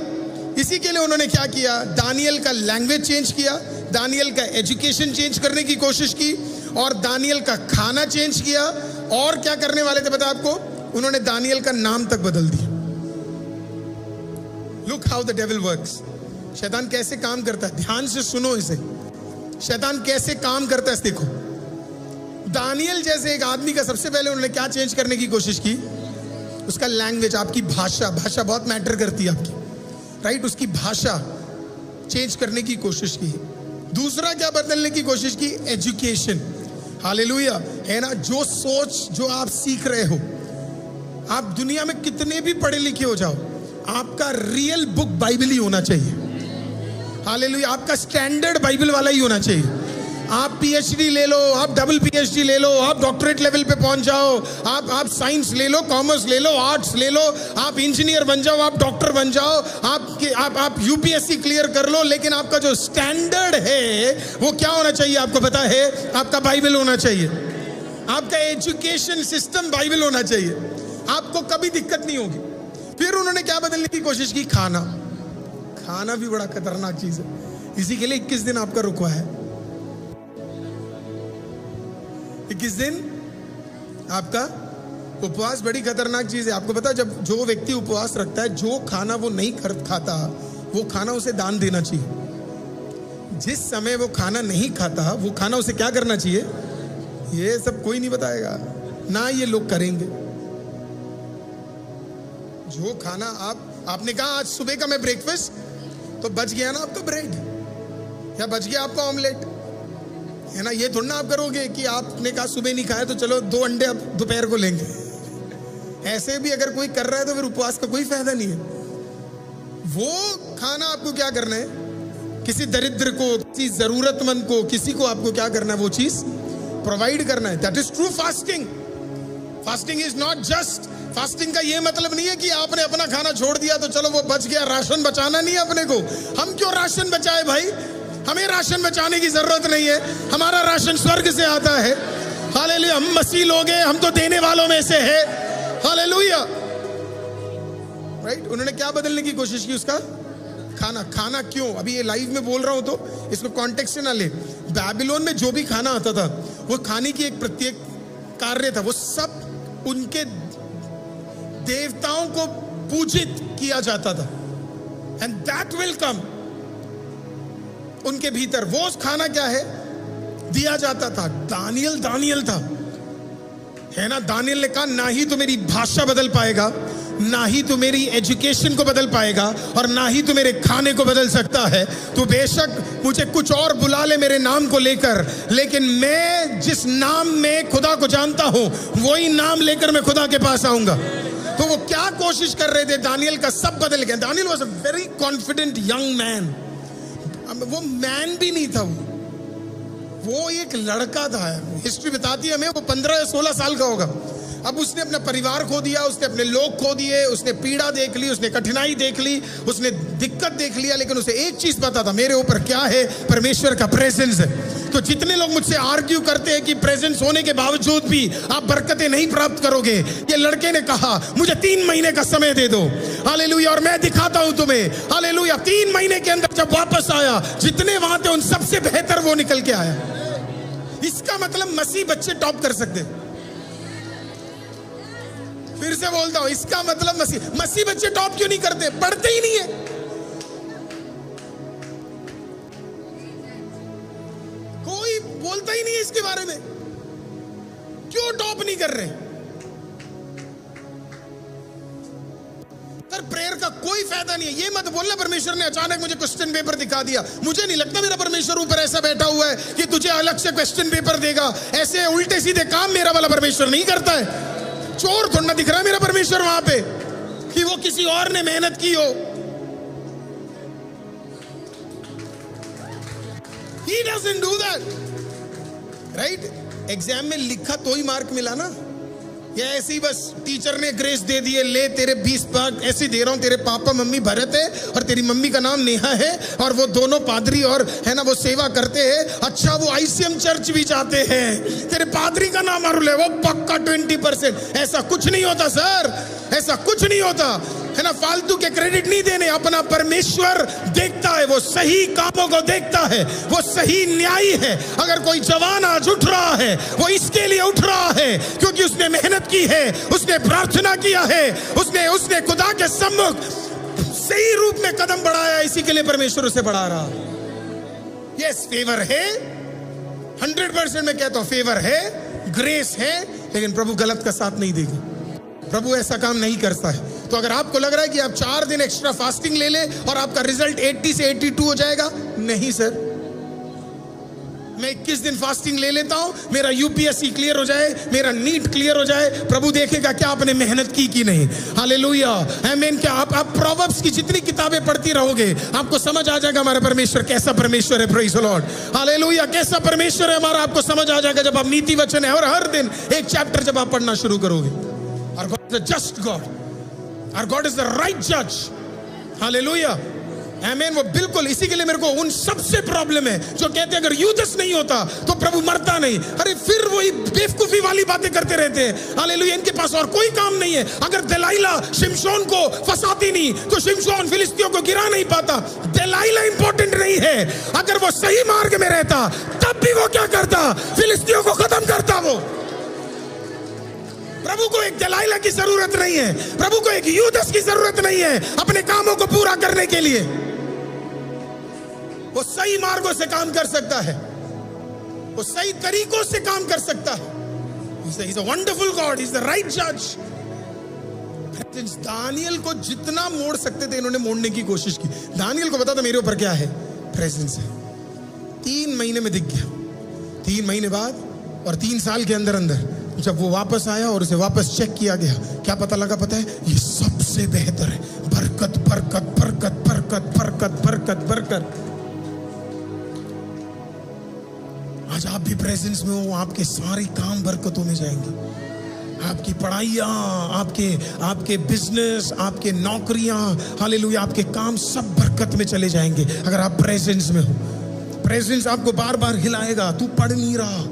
इसी के लिए उन्होंने क्या किया? दानियल का लैंग्वेज चेंज किया, दानियल का एजुकेशन चेंज करने की कोशिश की, और दानियल का खाना चेंज किया। और क्या करने वाले थे पता आपको? उन्होंने दानियल का नाम तक बदल दिया। Look how the devil works. शैतान कैसे काम करता है, ध्यान से सुनो इसे। शैतान कैसे काम करता है देखो। दानियल जैसे एक आदमी का सबसे पहले उन्होंने क्या चेंज करने की कोशिश की? उसका लैंग्वेज, आपकी भाषा बहुत मैटर करती है आपकी, राइट। उसकी भाषा चेंज करने की कोशिश की। दूसरा क्या बदलने की कोशिश की? एजुकेशन। हालेलुया, है ना। जो सोच जो आप सीख रहे हो, आप दुनिया में कितने भी पढ़े लिखे हो जाओ, आपका रियल बुक बाइबल ही होना चाहिए। हालेलुया, आपका स्टैंडर्ड बाइबल वाला ही होना चाहिए। आप पीएचडी ले लो, आप डबल पीएचडी ले लो, आप डॉक्टरेट लेवल पे पहुंच जाओ, आप साइंस ले लो, कॉमर्स ले लो, आर्ट्स ले लो, आप इंजीनियर बन जाओ, आप डॉक्टर बन जाओ, आप यूपीएससी क्लियर कर लो, लेकिन आपका जो स्टैंडर्ड है वो क्या होना चाहिए आपको पता है? आपका बाइबल होना चाहिए। आपका एजुकेशन सिस्टम बाइबल होना चाहिए, आपको कभी दिक्कत नहीं होगी। फिर उन्होंने क्या बदलने की कोशिश की? खाना भी बड़ा खतरनाक चीज है। इसी के लिए 21 दिन आपका रुकवा है। 21 दिन आपका उपवास बड़ी खतरनाक चीज है। आपको पता, जब जो व्यक्ति उपवास रखता है, जो खाना वो नहीं खाता, वो खाना उसे दान देना चाहिए। जिस समय वो खाना नहीं खाता, वो खाना उसे क्या करना चाहिए? ये सब कोई नहीं बताएगा, ना ये लोग करेंगे। जो खाना आपने कहा आज सुबह का मैं ब्रेकफास्ट, तो बच गया ना आपका ब्रेड, या बच गया आपका ऑमलेट, है ना। ये थोड़ा ना आप करोगे कि आपने कहा सुबह नहीं खाया तो चलो 2 अंडे अब दोपहर को लेंगे। ऐसे भी अगर कोई कर रहा है तो फिर उपवास का कोई फायदा नहीं है। वो खाना आपको क्या करना है? किसी दरिद्र को, किसी जरूरतमंद को, किसी को आपको क्या करना है? वो चीज प्रोवाइड करना है। That is true fasting. Fasting is not just, fasting का ये मतलब नहीं है कि आपने अपना खाना छोड़ दिया तो चलो वो बच गया। राशन बचाना नहीं है अपने को। हम क्यों राशन बचाए भाई? हमें राशन बचाने की जरूरत नहीं है, हमारा राशन स्वर्ग से आता है। हालेलुया, हम मसीह लोग हैं, हम तो देने वालों में से है। Hallelujah, right. उन्होंने क्या बदलने की कोशिश की? उसका खाना क्यों? अभी ये लाइव में बोल रहा हूं तो इसको कॉन्टेक्स्ट से ना ले। बाबिलोन में जो भी खाना आता था, वो खाने की एक प्रत्येक कार्य था। वो सब उनके देवताओं को पूजित किया जाता था, एंड दैट विल कम। उनके भीतर वो खाना क्या है, दिया जाता था। दानियल था, है ना। दानियल ने कहा ना ही तो मेरी भाषा बदल पाएगा, ना ही तो मेरी एजुकेशन को बदल पाएगा, और ना ही तो मेरे खाने को बदल सकता है। तो बेशक मुझे कुछ और बुला ले मेरे नाम को लेकर, लेकिन मैं जिस नाम में खुदा को जानता हूं वही नाम लेकर मैं खुदा के पास आऊंगा। तो वो क्या कोशिश कर रहे थे, दानियल का सब बदल गया। Daniel was a very confident young man. वो मैन भी नहीं था, वो एक लड़का था। हिस्ट्री बताती है हमें वो 15 या 16 साल का होगा। अब उसने अपना परिवार खो दिया, उसने अपने लोग खो दिए, उसने पीड़ा देख ली, उसने कठिनाई देख ली, उसने दिक्कत देख लिया, लेकिन उसे एक चीज पता था, मेरे ऊपर क्या है, परमेश्वर का प्रेजेंस है। तो जितने लोग मुझसे आर्ग्यू करते हैं कि प्रेजेंस होने के बावजूद भी आप बरकतें नहीं प्राप्त करोगे, ये लड़के ने कहा मुझे 3 महीने का समय दे दो, हालेलुया, और मैं दिखाता हूं तुम्हें, हालेलुया। 3 महीने के अंदर जब वापस आया, जितने वहां थे उन सबसे बेहतर वो निकल के आया। इसका मतलब मसीह बच्चे टॉप कर सकते। फिर से बोलता हूं, इसका मतलब मसीह बच्चे टॉप क्यों नहीं करते, पढ़ते ही नहीं है। कोई बोलता ही नहीं है इसके बारे में, क्यों टॉप नहीं कर रहे। पर प्रेयर का कोई फायदा नहीं है। ये मत बोलना परमेश्वर ने अचानक मुझे क्वेश्चन पेपर दिखा दिया। मुझे नहीं लगता मेरा परमेश्वर ऊपर ऐसा बैठा हुआ है कि तुझे अलग से क्वेश्चन पेपर देगा। ऐसे उल्टे सीधे काम मेरा वाला परमेश्वर नहीं करता है। चोर थोड़ा ना दिख रहा है मेरा परमेश्वर वहां पे कि वो किसी और ने मेहनत की हो। He doesn't do that, right? Exam में लिखा तो ही मार्क मिला ना, या ऐसे ही बस टीचर ने ग्रेस दे दिए, ले तेरे 20 मार्क ऐसे दे रहा हूं, तेरे पापा मम्मी भरत है और तेरी मम्मी का नाम नेहा है और वो दोनों पादरी और है ना वो सेवा करते हैं। अच्छा वो ICM चर्च भी जाते हैं, तेरे पादरी का नाम अरुल है, वो पक्का 20%। ऐसा कुछ नहीं होता सर, ऐसा कुछ नहीं होता, है ना। फालतू के क्रेडिट नहीं देने। अपना परमेश्वर देखता है, वो सही कामों को देखता है, वो सही न्यायी है। अगर कोई जवान आज उठ रहा है, वो इसके लिए उठ रहा है क्योंकि उसने मेहनत की है, उसने प्रार्थना किया है, उसने खुदा के सम्मुख सही रूप में कदम बढ़ाया, इसी के लिए परमेश्वर उसे बढ़ा रहा। यस, फेवर है, 100% मैं कहता हूं फेवर है, ग्रेस है, लेकिन प्रभु गलत का साथ नहीं देगा। प्रभु ऐसा काम नहीं करता है। तो अगर आपको लग रहा है कि आप 4 दिन एक्स्ट्रा फास्टिंग ले ले और आपका रिजल्ट 80 से 82 हो जाएगा, नहीं सर। मैं 21 दिन फास्टिंग ले लेता हूं, मेरा UPSC क्लियर हो जाए, मेरा नीट क्लियर हो जाए, प्रभु देखेगा क्या आपने मेहनत की कि नहीं। हालेलुया, आमीन। क्या आप प्रोवर्ब्स की जितनी किताबें पढ़ती रहोगे, आपको समझ आ जाएगा हमारा परमेश्वर कैसा परमेश्वर है। Praise the Lord, hallelujah. कैसा परमेश्वर है हमारा, आपको समझ आ जाएगा जब आप नीति वचन है और हर दिन एक चैप्टर जब आप पढ़ना शुरू करोगे। Our God is a just God. Our God is the right judge. Hallelujah. Amen. वो बिल्कुल, इसी के लिए मेरे को उन सबसे प्रॉब्लम है जो कहते हैं अगर यूदस नहीं होता तो प्रभु मरता नहीं। अरे फिर वही बेवकूफी वाली बातें करते रहते हैं। हालेलुया। इनके पास और कोई काम नहीं है। अगर दलाइला शिमशोन को फंसाती नहीं तो शिमशोन फिलिस्तियों को गिरा नहीं पाता। दलाइला इंपॉर्टेंट नहीं है, अगर वो सही मार्ग में रहता तब भी वो क्या करता, फिलिस्तियों को खत्म करता। वो प्रभु को एक दलाइला की जरूरत नहीं है, प्रभु को एक यूदस की जरूरत नहीं है अपने कामों को पूरा करने के लिए। वो सही मार्गों से काम कर सकता है, वो सही तरीकों से काम कर सकता है। He's a wonderful God, he's the right judge. Daniel को जितना मोड़ सकते थे इन्होंने मोड़ने की कोशिश की। दानियल को पता था मेरे ऊपर क्या है, प्रेजेंस है। 3 महीने में दिख गया। 3 महीने बाद और 3 साल के अंदर अंदर जब वो वापस आया और उसे वापस चेक किया गया, क्या पता लगा, पता है, ये सबसे बेहतर है। बरकत बरकत बरकत बरकत बरकत बरकत बरकत। आज आप भी प्रेजेंस में हो, आपके सारे काम बरकतों में जाएंगे। आपकी पढ़ाइयाँ, आपके बिजनेस, आपके नौकरियां, हालेलुया, आपके काम सब बरकत में चले जाएंगे अगर आप प्रेजेंस में हो। प्रेजेंस आपको बार बार हिलाएगा। तू पढ़ नहीं रहा,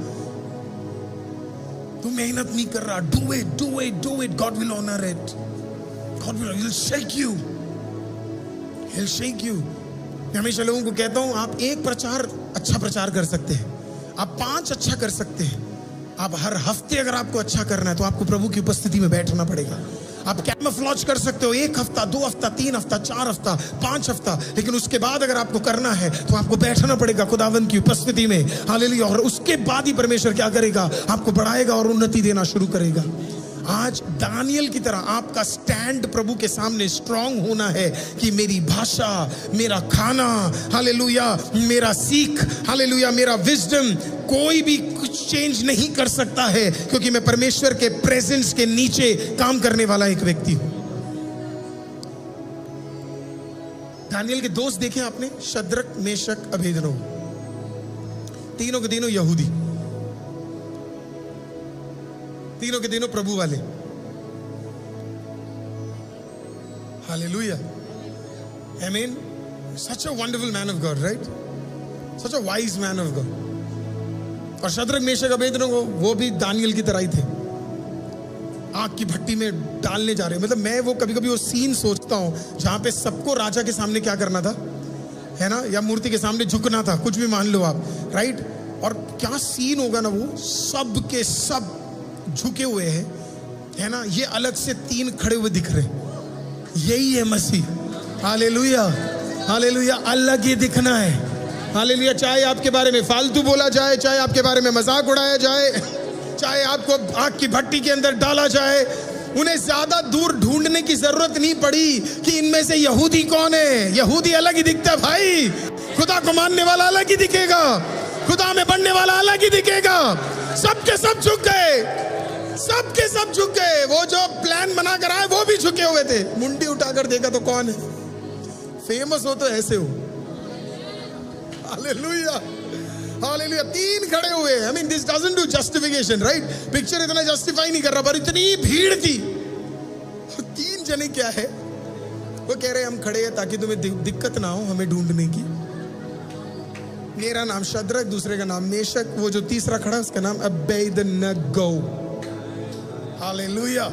तू मेहनत नहीं कर रहा, do it do it do it, God will honour it, God will shake you, he'll shake you। मैं हमेशा लोगों को कहता हूं, आप एक प्रचार अच्छा प्रचार कर सकते हैं, आप 5 अच्छा कर सकते हैं, आप हर हफ्ते अगर आपको अच्छा करना है तो आपको प्रभु की उपस्थिति में बैठना पड़ेगा। आप कैमोफ्लेज कर सकते हो 1 हफ्ता, 2 हफ्ता, 3 हफ्ता, 4 हफ्ता, 5 हफ्ता, लेकिन उसके बाद अगर आपको करना है तो आपको बैठना पड़ेगा खुदावंद की उपस्थिति में। हालेलुया। और उसके बाद ही परमेश्वर क्या करेगा, आपको बढ़ाएगा और उन्नति देना शुरू करेगा। आज दानियल की तरह आपका स्टैंड प्रभु के सामने स्ट्रांग होना है कि मेरी भाषा, मेरा खाना, हालेलुया, मेरा सीख, हालेलुया, मेरा विजडम, कोई भी कुछ चेंज नहीं कर सकता है, क्योंकि मैं परमेश्वर के प्रेजेंस के नीचे काम करने वाला एक व्यक्ति हूं। दानियल के दोस्त देखे आपने, शद्रक, मेशक, अबेदनगो, तीनों के तीनों यहूदी, तीनों के तीनों प्रभु वाले। Hallelujah, amen. Such a wonderful man of God, right? Such a wise man of God. और शद्रक, मेशक, अबेदनगो वो भी दानियल की तरह ही थे, आग की भट्टी में डालने जा रहे। मतलब मैं वो कभी कभी वो सीन सोचता हूं जहां पे सबको राजा के सामने क्या करना था, है ना, या मूर्ति के सामने झुकना था, कुछ भी मान लो आप, राइट? और क्या सीन होगा ना, वो सब के सब झुके हुए हैं, है ना, ये अलग से 3 खड़े हुए दिख रहे, यही है मसीह। हालेलुया, हालेलुया, अलग ही दिखना है। हालेलुया। चाहे आपके बारे में फालतू बोला जाए, चाहे आपके बारे में मजाक उड़ाया जाए, चाहे आपको आग की भट्टी के अंदर डाला जाए, उन्हें ज्यादा दूर ढूंढने की जरूरत नहीं पड़ी कि इनमें से यहूदी कौन है। यहूदी अलग ही दिखता है भाई, खुदा को मानने वाला अलग ही दिखेगा, खुदा में बनने वाला अलग ही दिखेगा। सबके सब झुक गए, सबके सब झुक गए। वो जो प्लान बना कर आए वो भी झुके हुए थे। मुंडी उठाकर देखा तो कौन है? फेमस हो तो ऐसे हो। Hallelujah, hallelujah. 3 खड़े हुए। I mean this doesn't do justification, right? Picture इतना जस्टिफाई नहीं कर रहा, पर इतनी भीड़ थी। 3 जने क्या है, वो कह रहे हम खड़े हैं ताकि तुम्हें दिक्कत ना हो हमें ढूंढने की। मेरा नाम शद्रक, दूसरे का नाम मेशक, वो जो तीसरा खड़ा उसका नाम अबेदनगो। हालेलुया।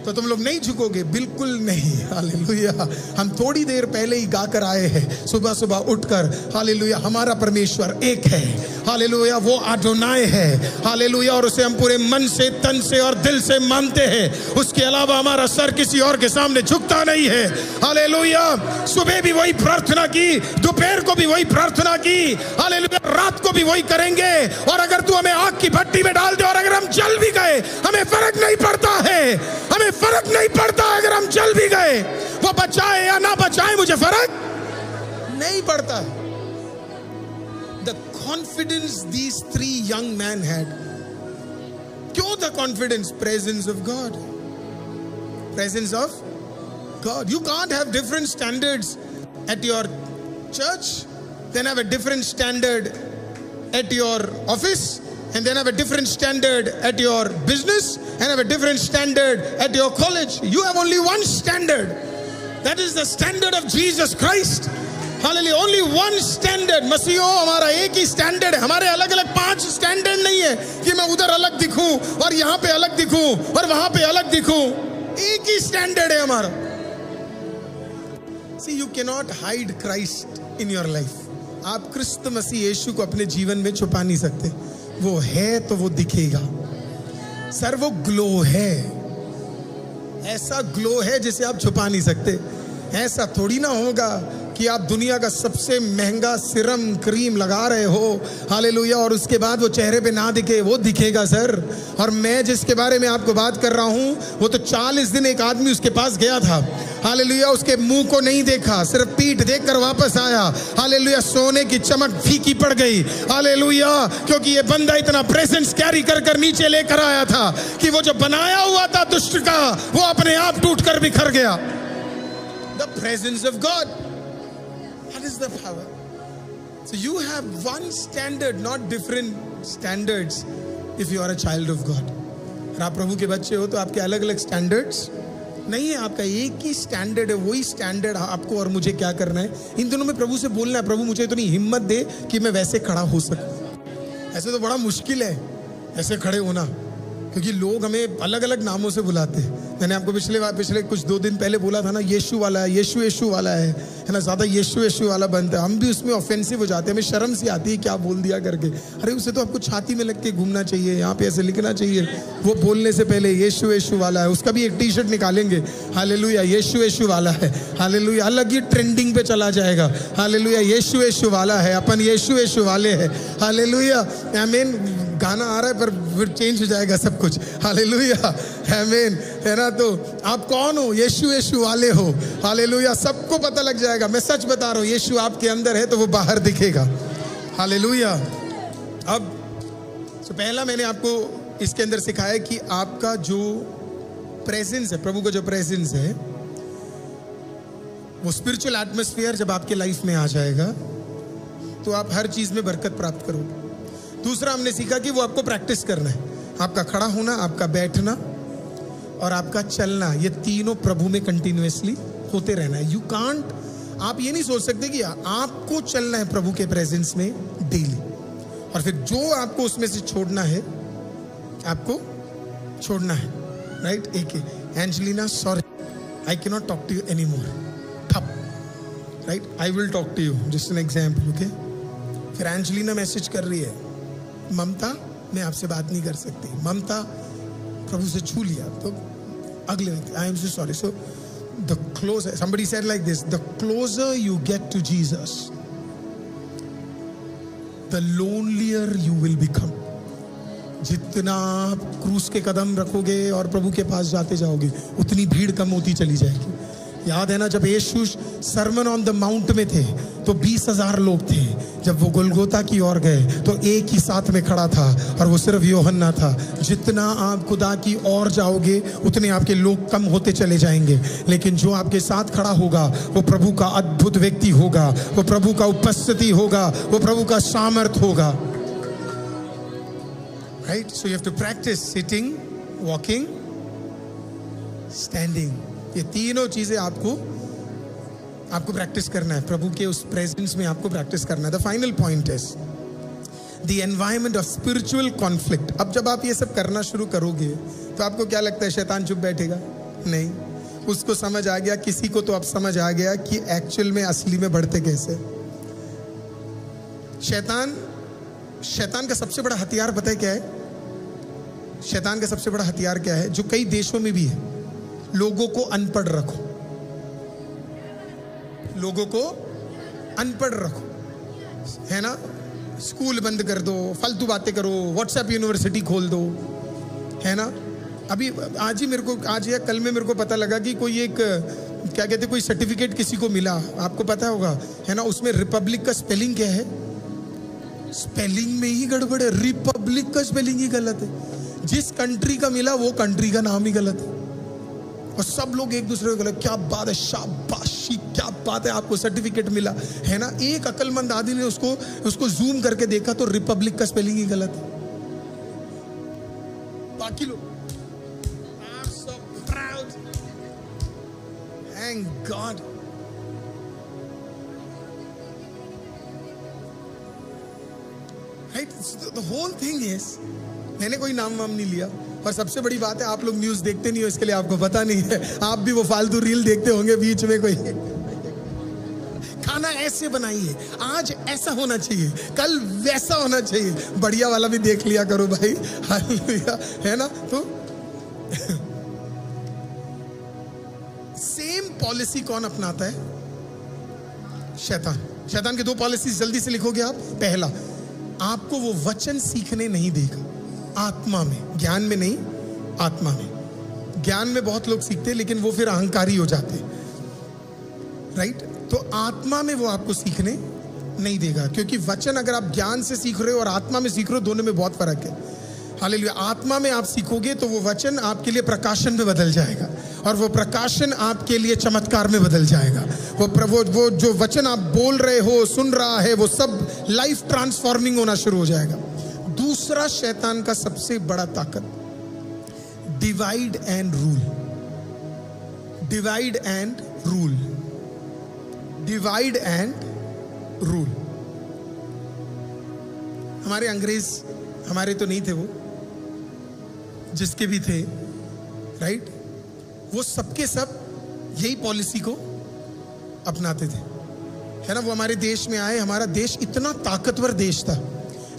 तो तुम लोग नहीं झुकोगे? बिल्कुल नहीं। हालेलुया। हम थोड़ी देर पहले ही गाकर आए हैं, सुबह सुबह उठकर। हालेलुया। हमारा परमेश्वर एक है। हालेलुया। वो अडोनाय है। हालेलुया। और उसे हम पूरे मन से, तन से और दिल से मानते हैं। उसके अलावा हमारा सर किसी और के सामने झुकता नहीं है। हालेलुया। सुबह भी वही प्रार्थना की, दोपहर को भी वही प्रार्थना की, हालेलुया, रात को भी वही करेंगे। और अगर तू हमें आग की भट्टी में डाल दे और अगर हम जल भी गए, हमें फर्क नहीं पड़ता है, हमें फर्क नहीं पड़ता। अगर हम जल भी गए, वो बचाए या ना बचाए, मुझे फर्क नहीं पड़ता। The confidence these 3 young men had. क्यों the confidence? Presence of God. Presence of God. You can't have different standards at your church, then have a different standard at your office, and then have a different standard at your business, and have a different standard at your college. You have only one standard. That is the standard of Jesus Christ. Hallelujah. Only one standard. मसीहो, हमारा एक ही standard है। हमारे अलग अलग 5 standard नहीं है कि मैं उधर अलग दिखूं और यहाँ पे अलग दिखूं और वहां पे अलग दिखूं। एक ही स्टैंडर्ड है हमारा। See, you cannot hide Christ in your life. आप क्रिस्त मसीह यीशु को अपने जीवन में छुपा नहीं सकते। वो है तो वो दिखेगा। सर वो ग्लो है, ऐसा ग्लो है जिसे आप छुपा नहीं सकते। ऐसा थोड़ी ना होगा कि आप दुनिया का सबसे महंगा सिरम क्रीम लगा रहे हो, हालेलुया, और उसके बाद वो चेहरे पे ना दिखे। वो दिखेगा सर। और मैं जिसके बारे में आपको बात कर रहा हूं, वो तो 40 दिन एक आदमी उसके पास गया था, हालेलुया, उसके मुंह को नहीं देखा, सिर्फ पीठ देखकर वापस आया। हालेलुया। सोने की चमक फीकी पड़ गई। हालेलुया। क्योंकि ये बंदा इतना प्रेजेंस कैरी कर कर नीचे लेकर आया था कि वो जो बनाया हुआ था दुष्ट का, वो अपने आप टूट कर बिखर गया। The presence of God. That is the power. So you have one standard, not different standards if you are a child of God. अगर आप प्रभु के बच्चे हो तो आपके अलग अलग स्टैंडर्ड्स नहीं है, आपका एक ही स्टैंडर्ड है। वही स्टैंडर्ड आपको और मुझे क्या करना है, इन दोनों में प्रभु से बोलना है, प्रभु मुझे इतनी हिम्मत दे कि मैं वैसे खड़ा हो सकूं। ऐसे तो बड़ा मुश्किल है ऐसे खड़े होना, क्योंकि लोग हमें अलग अलग नामों से बुलाते हैं। मैंने आपको पिछले कुछ 2 दिन पहले बोला था ना, यीशु वाला है, यीशु वाला है ना, ज़्यादा यीशु वाला बनता है। हम भी उसमें ऑफेंसिव हो जाते हैं, हमें शर्म सी आती है क्या बोल दिया करके। अरे उसे तो आपको छाती में लग के घूमना चाहिए, यहाँ पे ऐसे लिखना चाहिए वो बोलने से पहले यीशु वाला है। उसका भी एक टी शर्ट निकालेंगे, हालेलुया यीशु वाला है, हालेलुया। अलग ही ट्रेंडिंग पे चला जाएगा, हालेलुया यीशु वाला है, अपन यीशु वाले हैं, हालेलुया आमीन। गाना आ रहा है पर फिर चेंज हो जाएगा सब कुछ, हालेलुया आमीन, है ना। तो आप कौन हो? यीशु वाले हो, हालेलुया। सबको पता लग जाएगा। मैं सच बता रहा हूँ, यीशु आपके अंदर है तो वो बाहर दिखेगा, हालेलुया। अब तो पहला मैंने आपको इसके अंदर सिखाया कि आपका जो प्रेजेंस है, प्रभु का जो प्रेजेंस है, वो स्पिरिचुअल एटमॉस्फेयर जब आपके लाइफ में आ जाएगा तो आप हर चीज में बरकत प्राप्त करोगे। दूसरा हमने सीखा कि वो आपको प्रैक्टिस करना है। आपका खड़ा होना, आपका बैठना और आपका चलना, ये तीनों प्रभु में कंटिन्यूअसली होते रहना है। यू कांट, आप ये नहीं सोच सकते कि आपको चलना है प्रभु के प्रेजेंस में डेली, और फिर जो आपको उसमें से छोड़ना है आपको छोड़ना है, राइट। एक Angelina, sorry I can not talk to you any more, ठप, right, I will talk to you, just an example, okay. फिर एंजेलिना मैसेज कर रही है, ममता मैं आपसे बात नहीं कर सकती, ममता प्रभु से छू लिया, तो अगले I am so sorry. So the closure, somebody said like this, the closer you get to Jesus, the lonelier you will become. जितना आप क्रूस के कदम रखोगे और प्रभु के पास जाते जाओगे, उतनी भीड़ कम होती चली जाएगी। याद है ना, जब यीशु सरमन ऑन द माउंट में थे तो 20,000 लोग थे। जब वो गोलगोता की ओर गए तो एक ही साथ में खड़ा था और वो सिर्फ यूहन्ना था। जितना आप खुदा की ओर जाओगे उतने आपके लोग कम होते चले जाएंगे, लेकिन जो आपके साथ खड़ा होगा वो प्रभु का अद्भुत व्यक्ति होगा, वो प्रभु का उपस्थिति होगा, वो प्रभु का सामर्थ होगा, right. So you have to practise sitting, walking, standing. ये तीनों चीजें आपको प्रैक्टिस करना है, प्रभु के उस प्रेजेंस में आपको प्रैक्टिस करना है। The final point is the environment of spiritual conflict. अब जब आप ये सब करना शुरू करोगे तो आपको क्या लगता है शैतान चुप बैठेगा? नहीं, उसको समझ आ गया, किसी को तो अब समझ आ गया कि एक्चुअल में असली में बढ़ते कैसे। शैतान का सबसे बड़ा हथियार पता है क्या है? शैतान का सबसे बड़ा हथियार क्या है, जो कई देशों में भी है? लोगों को अनपढ़ रखो, लोगों को अनपढ़ रखो, है ना। स्कूल बंद कर दो, फालतू बातें करो, व्हाट्सएप यूनिवर्सिटी खोल दो, है ना। अभी आज या कल में मेरे को पता लगा कि कोई एक क्या कहते, कोई सर्टिफिकेट किसी को मिला, आपको पता होगा, है ना। उसमें रिपब्लिक का स्पेलिंग क्या है? स्पेलिंग में ही गड़बड़ है, रिपब्लिक का स्पेलिंग ही गलत है। जिस कंट्री का मिला वो कंट्री का नाम ही गलत है, और सब लोग एक दूसरे को बोले क्या बात है, शाबाशी, क्या बात है, आपको सर्टिफिकेट मिला, है ना। एक अक्लमंद आदमी ने उसको जूम करके देखा तो रिपब्लिक का स्पेलिंग ही गलत है। बाकी लोग I'm so proud, thank God। Right? So the whole thing is, मैंने कोई नाम वाम नहीं लिया, और सबसे बड़ी बात है आप लोग न्यूज़ देखते नहीं हो, इसके लिए आपको पता नहीं है। आप भी वो फालतू रील देखते होंगे बीच में, कोई खाना ऐसे बनाइए, आज ऐसा होना चाहिए, कल वैसा होना चाहिए। बढ़िया वाला भी देख लिया करो भाई, हालेलुया, है ना। तो सेम पॉलिसी कौन अपनाता है? शैतान की 2 पॉलिसी जल्दी से लिखोगे आप। पहला, आपको वो वचन सीखने नहीं देगा, आत्मा में, ज्ञान में नहीं, आत्मा में। ज्ञान में बहुत लोग सीखते हैं लेकिन वो फिर अहंकारी हो जाते हैं, राइट। तो आत्मा में वो आपको सीखने नहीं देगा, क्योंकि वचन अगर आप ज्ञान से सीख रहे हो और आत्मा में सीख रहे हो, दोनों में बहुत फर्क है। हालेलुया। आत्मा में आप सीखोगे तो वो वचन आपके लिए प्रकाशन में बदल जाएगा, और वो प्रकाशन आपके लिए चमत्कार में बदल जाएगा। वो जो वचन आप बोल रहे हो, सुन रहा है, वो सब लाइफ ट्रांसफॉर्मिंग होना शुरू हो जाएगा। दूसरा शैतान का सबसे बड़ा ताकत, divide and rule. Divide and rule, divide and rule. हमारे अंग्रेज, हमारे तो नहीं थे वो, जिसके भी थे, राइट, वो सबके सब यही पॉलिसी को अपनाते थे, है ना। वो हमारे देश में आए, हमारा देश इतना ताकतवर देश था,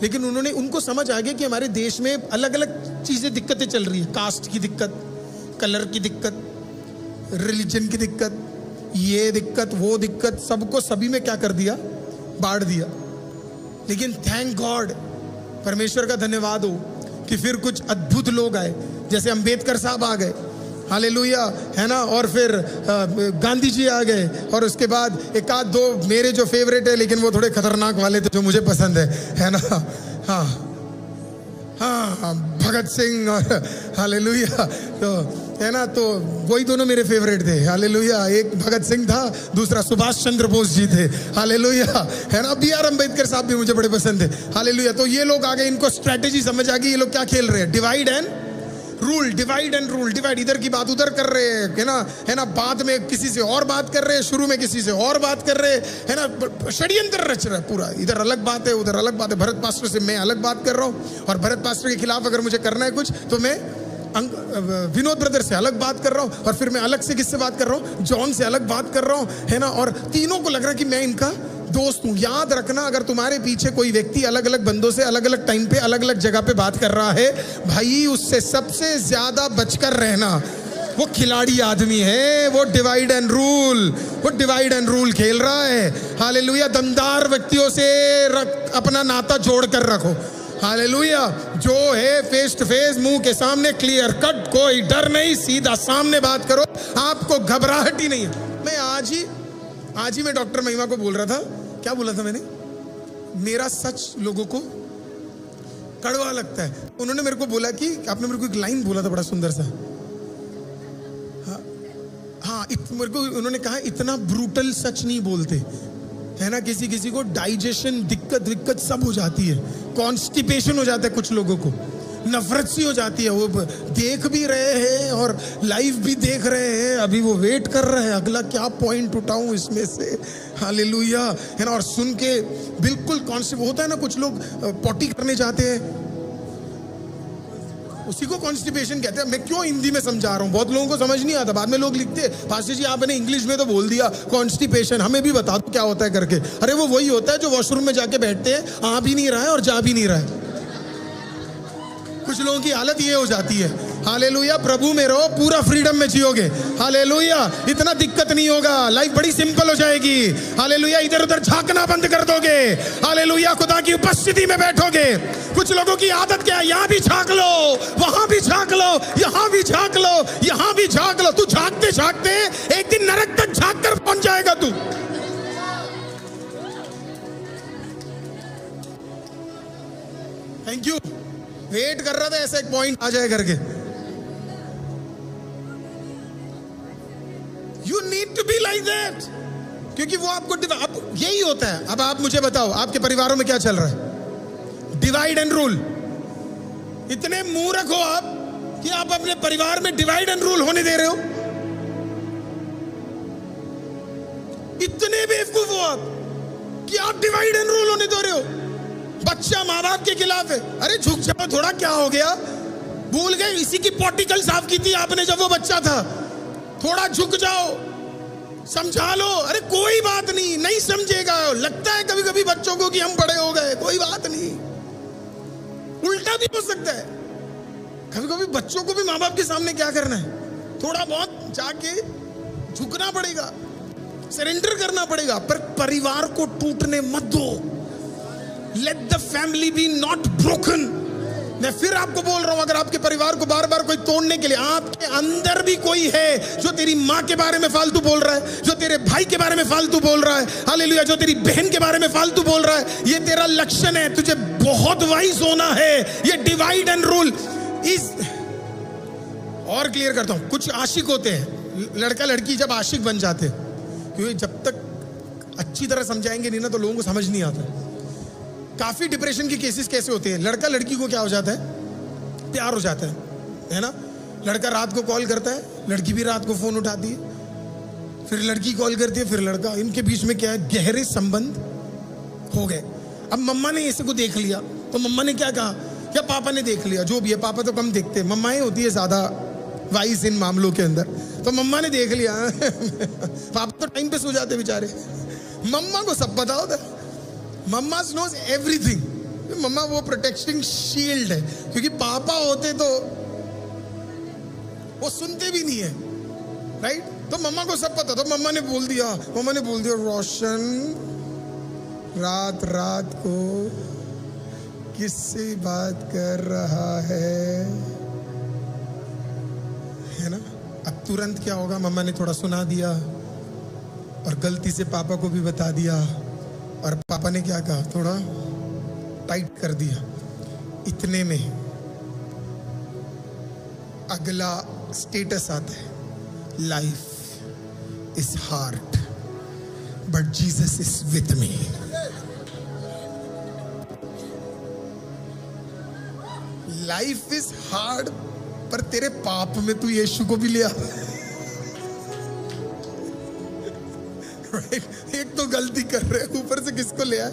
लेकिन उनको समझ आ गया कि हमारे देश में अलग अलग चीजें, दिक्कतें चल रही है। कास्ट की दिक्कत, कलर की दिक्कत, रिलीजन की दिक्कत, ये दिक्कत, वो दिक्कत, सबको सभी में क्या कर दिया, बांट दिया। लेकिन थैंक गॉड, परमेश्वर का धन्यवाद हो कि फिर कुछ अद्भुत लोग आए, जैसे अंबेडकर साहब आ गए, हालेलुया, है ना। और फिर गांधी जी आ गए, और उसके बाद एक आध दो मेरे जो फेवरेट है, लेकिन वो थोड़े खतरनाक वाले थे जो मुझे पसंद है ना। हाँ हाँ, भगत सिंह और हालेलुया, तो है ना, तो वही दोनों मेरे फेवरेट थे, हालेलुया। एक भगत सिंह था, दूसरा सुभाष चंद्र बोस जी थे, हालेलुया, है ना। B.R. अम्बेडकर साहब भी मुझे बड़े पसंद थे, हालेलुया। तो ये लोग आ गए, इनको स्ट्रेटेजी समझ आ गई, ये लोग क्या खेल रहे हैं, divide and rule, divide and rule, divide, इधर की बात उधर कर रहे हैं, है ना, बाद में किसी से और बात कर रहे हैं, शुरू में किसी से और बात कर रहे हैं, है ना, षड्यंत्र रच रहा है पूरा, इधर अलग बात है, उधर अलग बात है। भरत पास्टर से मैं अलग बात कर रहा हूँ, और भरत पास्टर के खिलाफ अगर मुझे करना है कुछ, तो मैं विनोद ब्रदर से अलग बात कर रहा हूँ, और फिर मैं अलग से किससे बात कर रहा हूँ, जॉन से अलग बात कर रहा हूँ, है ना। और तीनों को लग रहा है कि मैं इनका दोस्त हूं। याद रखना, अगर तुम्हारे पीछे कोई व्यक्ति अलग अलग बंदों से अलग अलग टाइम पे अलग अलग जगह पे बात कर रहा है, भाई उससे सबसे ज्यादा बचकर रहना। वो खिलाड़ी आदमी है, वो डिवाइड एंड रूल खेल रहा है, हालेलुया। दमदार व्यक्तियों से अपना नाता जोड़ कर रखो, हालेलुया। जो है फेस टू फेस, मुंह के सामने, क्लियर कट, कोई डर नहीं, सीधा सामने बात करो, आपको घबराहट ही नहीं है। मैं आज ही मैं डॉक्टर महिमा को बोल रहा था, क्या बोला था मैंने, मेरा सच लोगों को कड़वा लगता है। उन्होंने मेरे को बोला कि आपने मेरे को एक लाइन बोला था बड़ा सुंदर सा, हाँ, मेरे को उन्होंने कहा इतना ब्रूटल सच नहीं बोलते, है ना। किसी को डाइजेशन दिक्कत सब हो जाती है, कॉन्स्टिपेशन हो जाता है, कुछ लोगों को नफरत सी हो जाती है। वो देख भी रहे हैं और लाइव भी देख रहे हैं, अभी वो वेट कर रहे हैं अगला क्या पॉइंट उठाऊं इसमें से, हालेलुया, है ना। और सुन के बिल्कुल कॉन्स्टिपेशन होता है ना, कुछ लोग पॉटी करने जाते हैं, उसी को कॉन्स्टिपेशन कहते हैं। मैं क्यों हिंदी में समझा रहा हूँ, बहुत लोगों को समझ नहीं आता। बाद में लोग लिखते हैं, पास्टर जी आपने इंग्लिश में तो बोल दिया कॉन्स्टिपेशन, हमें भी बता दो क्या होता है करके। अरे वो वही होता है जो वॉशरूम में जाके बैठते हैं, आ भी नहीं रहा है और जा भी नहीं रहा है। कुछ लोगों की हालत ये हो जाती है, हालेलुया। प्रभु में रहो, पूरा फ्रीडम में जियोगे, हालेलुया, इतना दिक्कत नहीं होगा, लाइफ बड़ी सिंपल हो जाएगी, हालेलुया। इधर उधर झांकना बंद कर दोगे, हालेलुया, खुदा की उपस्थिति में बैठोगे। कुछ लोगों की आदत क्या है, यहाँ भी झांक लो, वहां भी झांक लो, यहाँ भी झांक लो, यहाँ भी झांक लो। तू झांकते झांकते एक दिन नरक तक झांक कर पहुंच जाएगा तू। थैंक यू, वेट कर रहा था ऐसा एक पॉइंट आ जाए करके। You need to be like that, क्योंकि वो आपको यही होता है। अब आप मुझे बताओ, आपके परिवारों में क्या चल रहा है, डिवाइड एंड रूल। इतने मूर्ख हो आप कि आप अपने परिवार में डिवाइड एंड रूल होने दे रहे हो। इतने बेवकूफ हो आप कि आप डिवाइड एंड रूल होने दे रहे हो। बच्चा माँ बाप के खिलाफ है, अरे झुक जाओ थोड़ा, क्या हो गया, भूल गए इसी की पॉर्टिकल साफ की थी आपने जब वो बच्चा था, थोड़ा झुक जाओ, समझा लो। अरे कोई बात नहीं, नहीं समझेगा। लगता है कभी कभी बच्चों को कि हम बड़े हो गए, कोई बात नहीं, उल्टा भी हो सकता है। कभी कभी बच्चों को भी माँ बाप के सामने क्या करना है, थोड़ा बहुत जाके झुकना पड़ेगा, सरेंडर करना पड़ेगा, पर परिवार को टूटने मत दो। Let the family be not broken। मैं फिर आपको बोल रहा हूं, अगर आपके परिवार को बार बार कोई तोड़ने के लिए, आपके अंदर भी कोई है जो तेरी माँ के बारे में फालतू बोल रहा है, जो तेरे भाई के बारे में फालतू बोल रहा है, हालेलुया, जो तेरी बहन के बारे में फालतू बोल रहा है, ये तेरा लक्षण है। तुझे बहुत वाइज होना है। ये डिवाइड एंड रूल इज, और क्लियर करता हूं, कुछ आशिक होते हैं, लड़का लड़की जब आशिक बन जाते हैं, क्योंकि जब तक अच्छी तरह समझाएंगे नहीं ना तो लोगों को समझ नहीं आता। काफी डिप्रेशन के केसेस कैसे होते हैं, लड़का लड़की को क्या हो जाता है, प्यार हो जाता है ना। लड़का रात को कॉल करता है, लड़की भी रात को फोन उठाती है, फिर लड़की कॉल करती है, फिर लड़का, इनके बीच में क्या है, गहरे संबंध हो गए। अब मम्मा ने इसे को देख लिया तो मम्मा ने क्या कहा, या पापा ने देख लिया, जो भी है, पापा तो कम देखते हैं, मम्माएं होती है ज्यादा वाइज इन मामलों के अंदर। तो मम्मा ने देख लिया पापा तो टाइम पे सो जाते बेचारे, मम्मा को सब पता होता है। मम्मा नोज एवरीथिंग। मम्मा वो प्रोटेक्टिंग शील्ड है, क्योंकि पापा होते तो वो सुनते भी नहीं है, राइट? तो मम्मा को सब पता। तो मम्मा ने बोल दिया रोशन रात रात को किससे बात कर रहा है ना? अब तुरंत क्या होगा, मम्मा ने थोड़ा सुना दिया और गलती से पापा को भी बता दिया, और पापा ने क्या कहा, थोड़ा टाइट कर दिया। इतने में अगला स्टेटस आता है, life is hard but Jesus is with me. Life is hard, पर तेरे पाप में तू यीशु को भी ले आ। राइट? एक तो गलती कर रहे, ऊपर से किसको ले आए?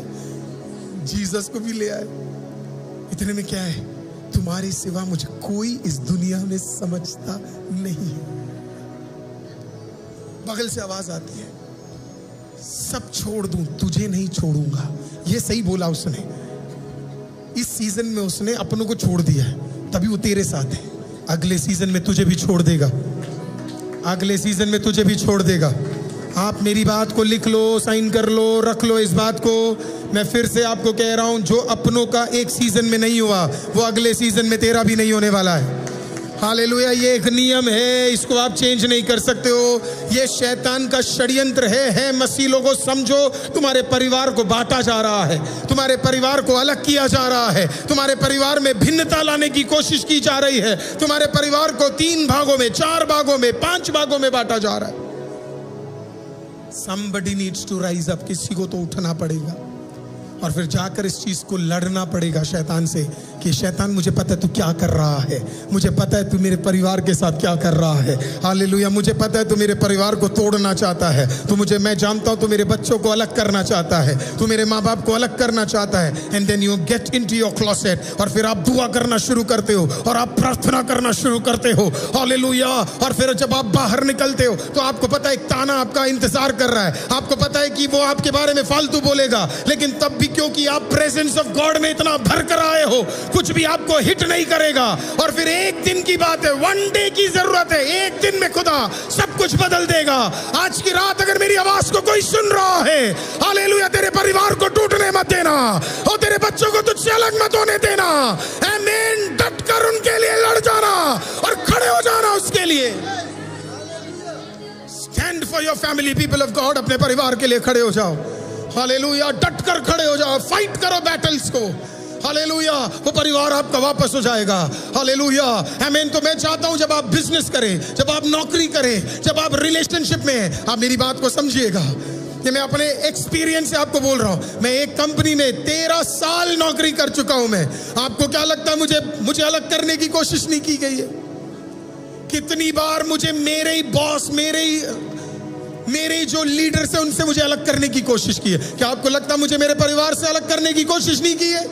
जीसस को भी ले आए। इतने में क्या है, तुम्हारे सिवा मुझे कोई इस दुनिया में समझता नहीं। बगल से आवाज आती है, सब छोड़ दूं, तुझे नहीं छोड़ूंगा। ये सही बोला उसने। इस सीजन में उसने अपनों को छोड़ दिया है, तभी वो तेरे साथ है। अगले सीजन में तुझे भी छोड़ देगा, अगले सीजन में तुझे भी छोड़ देगा। आप मेरी बात को लिख लो, साइन कर लो, रख लो इस बात को। मैं फिर से आपको कह रहा हूं, जो अपनों का एक सीजन में नहीं हुआ, वो अगले सीजन में तेरा भी नहीं होने वाला है। हालेलुया। ये एक नियम है, इसको आप चेंज नहीं कर सकते हो। ये शैतान का षड्यंत्र है। मसीह लोगों समझो, तुम्हारे परिवार को बांटा जा रहा है, तुम्हारे परिवार को अलग किया जा रहा है, तुम्हारे परिवार में भिन्नता लाने की कोशिश की जा रही है, तुम्हारे परिवार को 3 भागों में, 4 भागों में, 5 भागों में बांटा जा रहा है। Somebody needs to rise up। किसी को तो उठना पड़ेगा और फिर जाकर इस चीज को लड़ना पड़ेगा शैतान से, कि शैतान मुझे पता है तू क्या कर रहा है, मुझे पता है तू मेरे परिवार के साथ क्या कर रहा है। हालेलुया। मुझे पता है तू मेरे परिवार को तोड़ना चाहता है, मैं जानता हूं तू मेरे बच्चों को अलग करना चाहता है, तू मेरे माँ बाप को अलग करना चाहता है। And then you get into your closet, और फिर आप दुआ करना शुरू करते हो और आप प्रार्थना करना शुरू करते हो। हालेलुया। और फिर जब आप बाहर निकलते हो तो आपको पता है एक ताना आपका इंतजार कर रहा है, आपको पता है कि वो आपके बारे में फालतू बोलेगा, लेकिन तब भी क्योंकि आप प्रेजेंस ऑफ गॉड में इतना भर कर आए हो, कुछ भी आपको हिट नहीं करेगा। और फिर एक दिन की बात है, 1 डे की जरूरत है, एक दिन में खुदा सब कुछ बदल देगा। आज की रात अगर मेरी आवाज को कोई सुन रहा है, हालेलुया, तेरे परिवार को टूटने मत देना और तेरे बच्चों को तुझसे अलग मत होने देना। आमीन। डट कर उनके लिए लड़ जाना और खड़े हो जाना उसके लिए। Stand for your family, people of God. अपने परिवार के लिए खड़े हो जाओ। हालेलुया। डट कर खड़े हो जाओ, फाइट करो बैटल्स को। हालेलुया। वो परिवार आपका वापस हो जाएगा। हालेलुया। आमीन। तो मैं चाहता हूं जब आप बिजनेस करें, जब आप नौकरी करें, जब आप रिलेशनशिप में, आप मेरी बात को समझिएगा। ये मैं अपने एक्सपीरियंस से आपको बोल रहा हूं। मैं एक कंपनी में 13 साल नौकरी कर चुका हूं। मैं, आपको क्या लगता है मुझे अलग करने की कोशिश नहीं की गई है? कितनी बार मुझे मेरे ही बॉस, मेरे जो लीडर से, उनसे मुझे अलग करने की कोशिश की है। क्या आपको लगता है मुझे मेरे परिवार से अलग करने की कोशिश नहीं की है?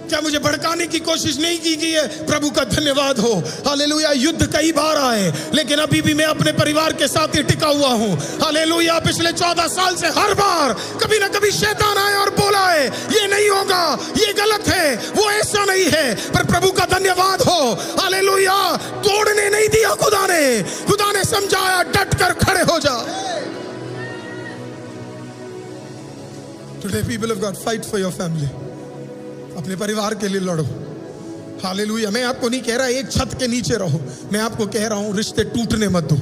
क्या मुझे भड़काने की कोशिश नहीं की गई है? प्रभु का धन्यवाद हो। हालेलुया। युद्ध कई बार आए, लेकिन अभी भी मैं अपने परिवार के साथ ही टिका हुआ हूं। हालेलुया। पिछले 14 साल से हर बार कभी ना कभी शैतान आया और बोला है ये नहीं होगा, ये गलत है, वो ऐसा नहीं है, पर प्रभु का धन्यवाद हो। हालेलुया। तोड़ने नहीं दिया खुदा ने समझाया, डट कर खड़े हो जा। Today people of God, fight for your family। अपने परिवार के लिए लड़ो। हालेलुया। मैं आपको नहीं कह रहा एक छत के नीचे रहो, मैं आपको कह रहा हूं रिश्ते टूटने मत दो।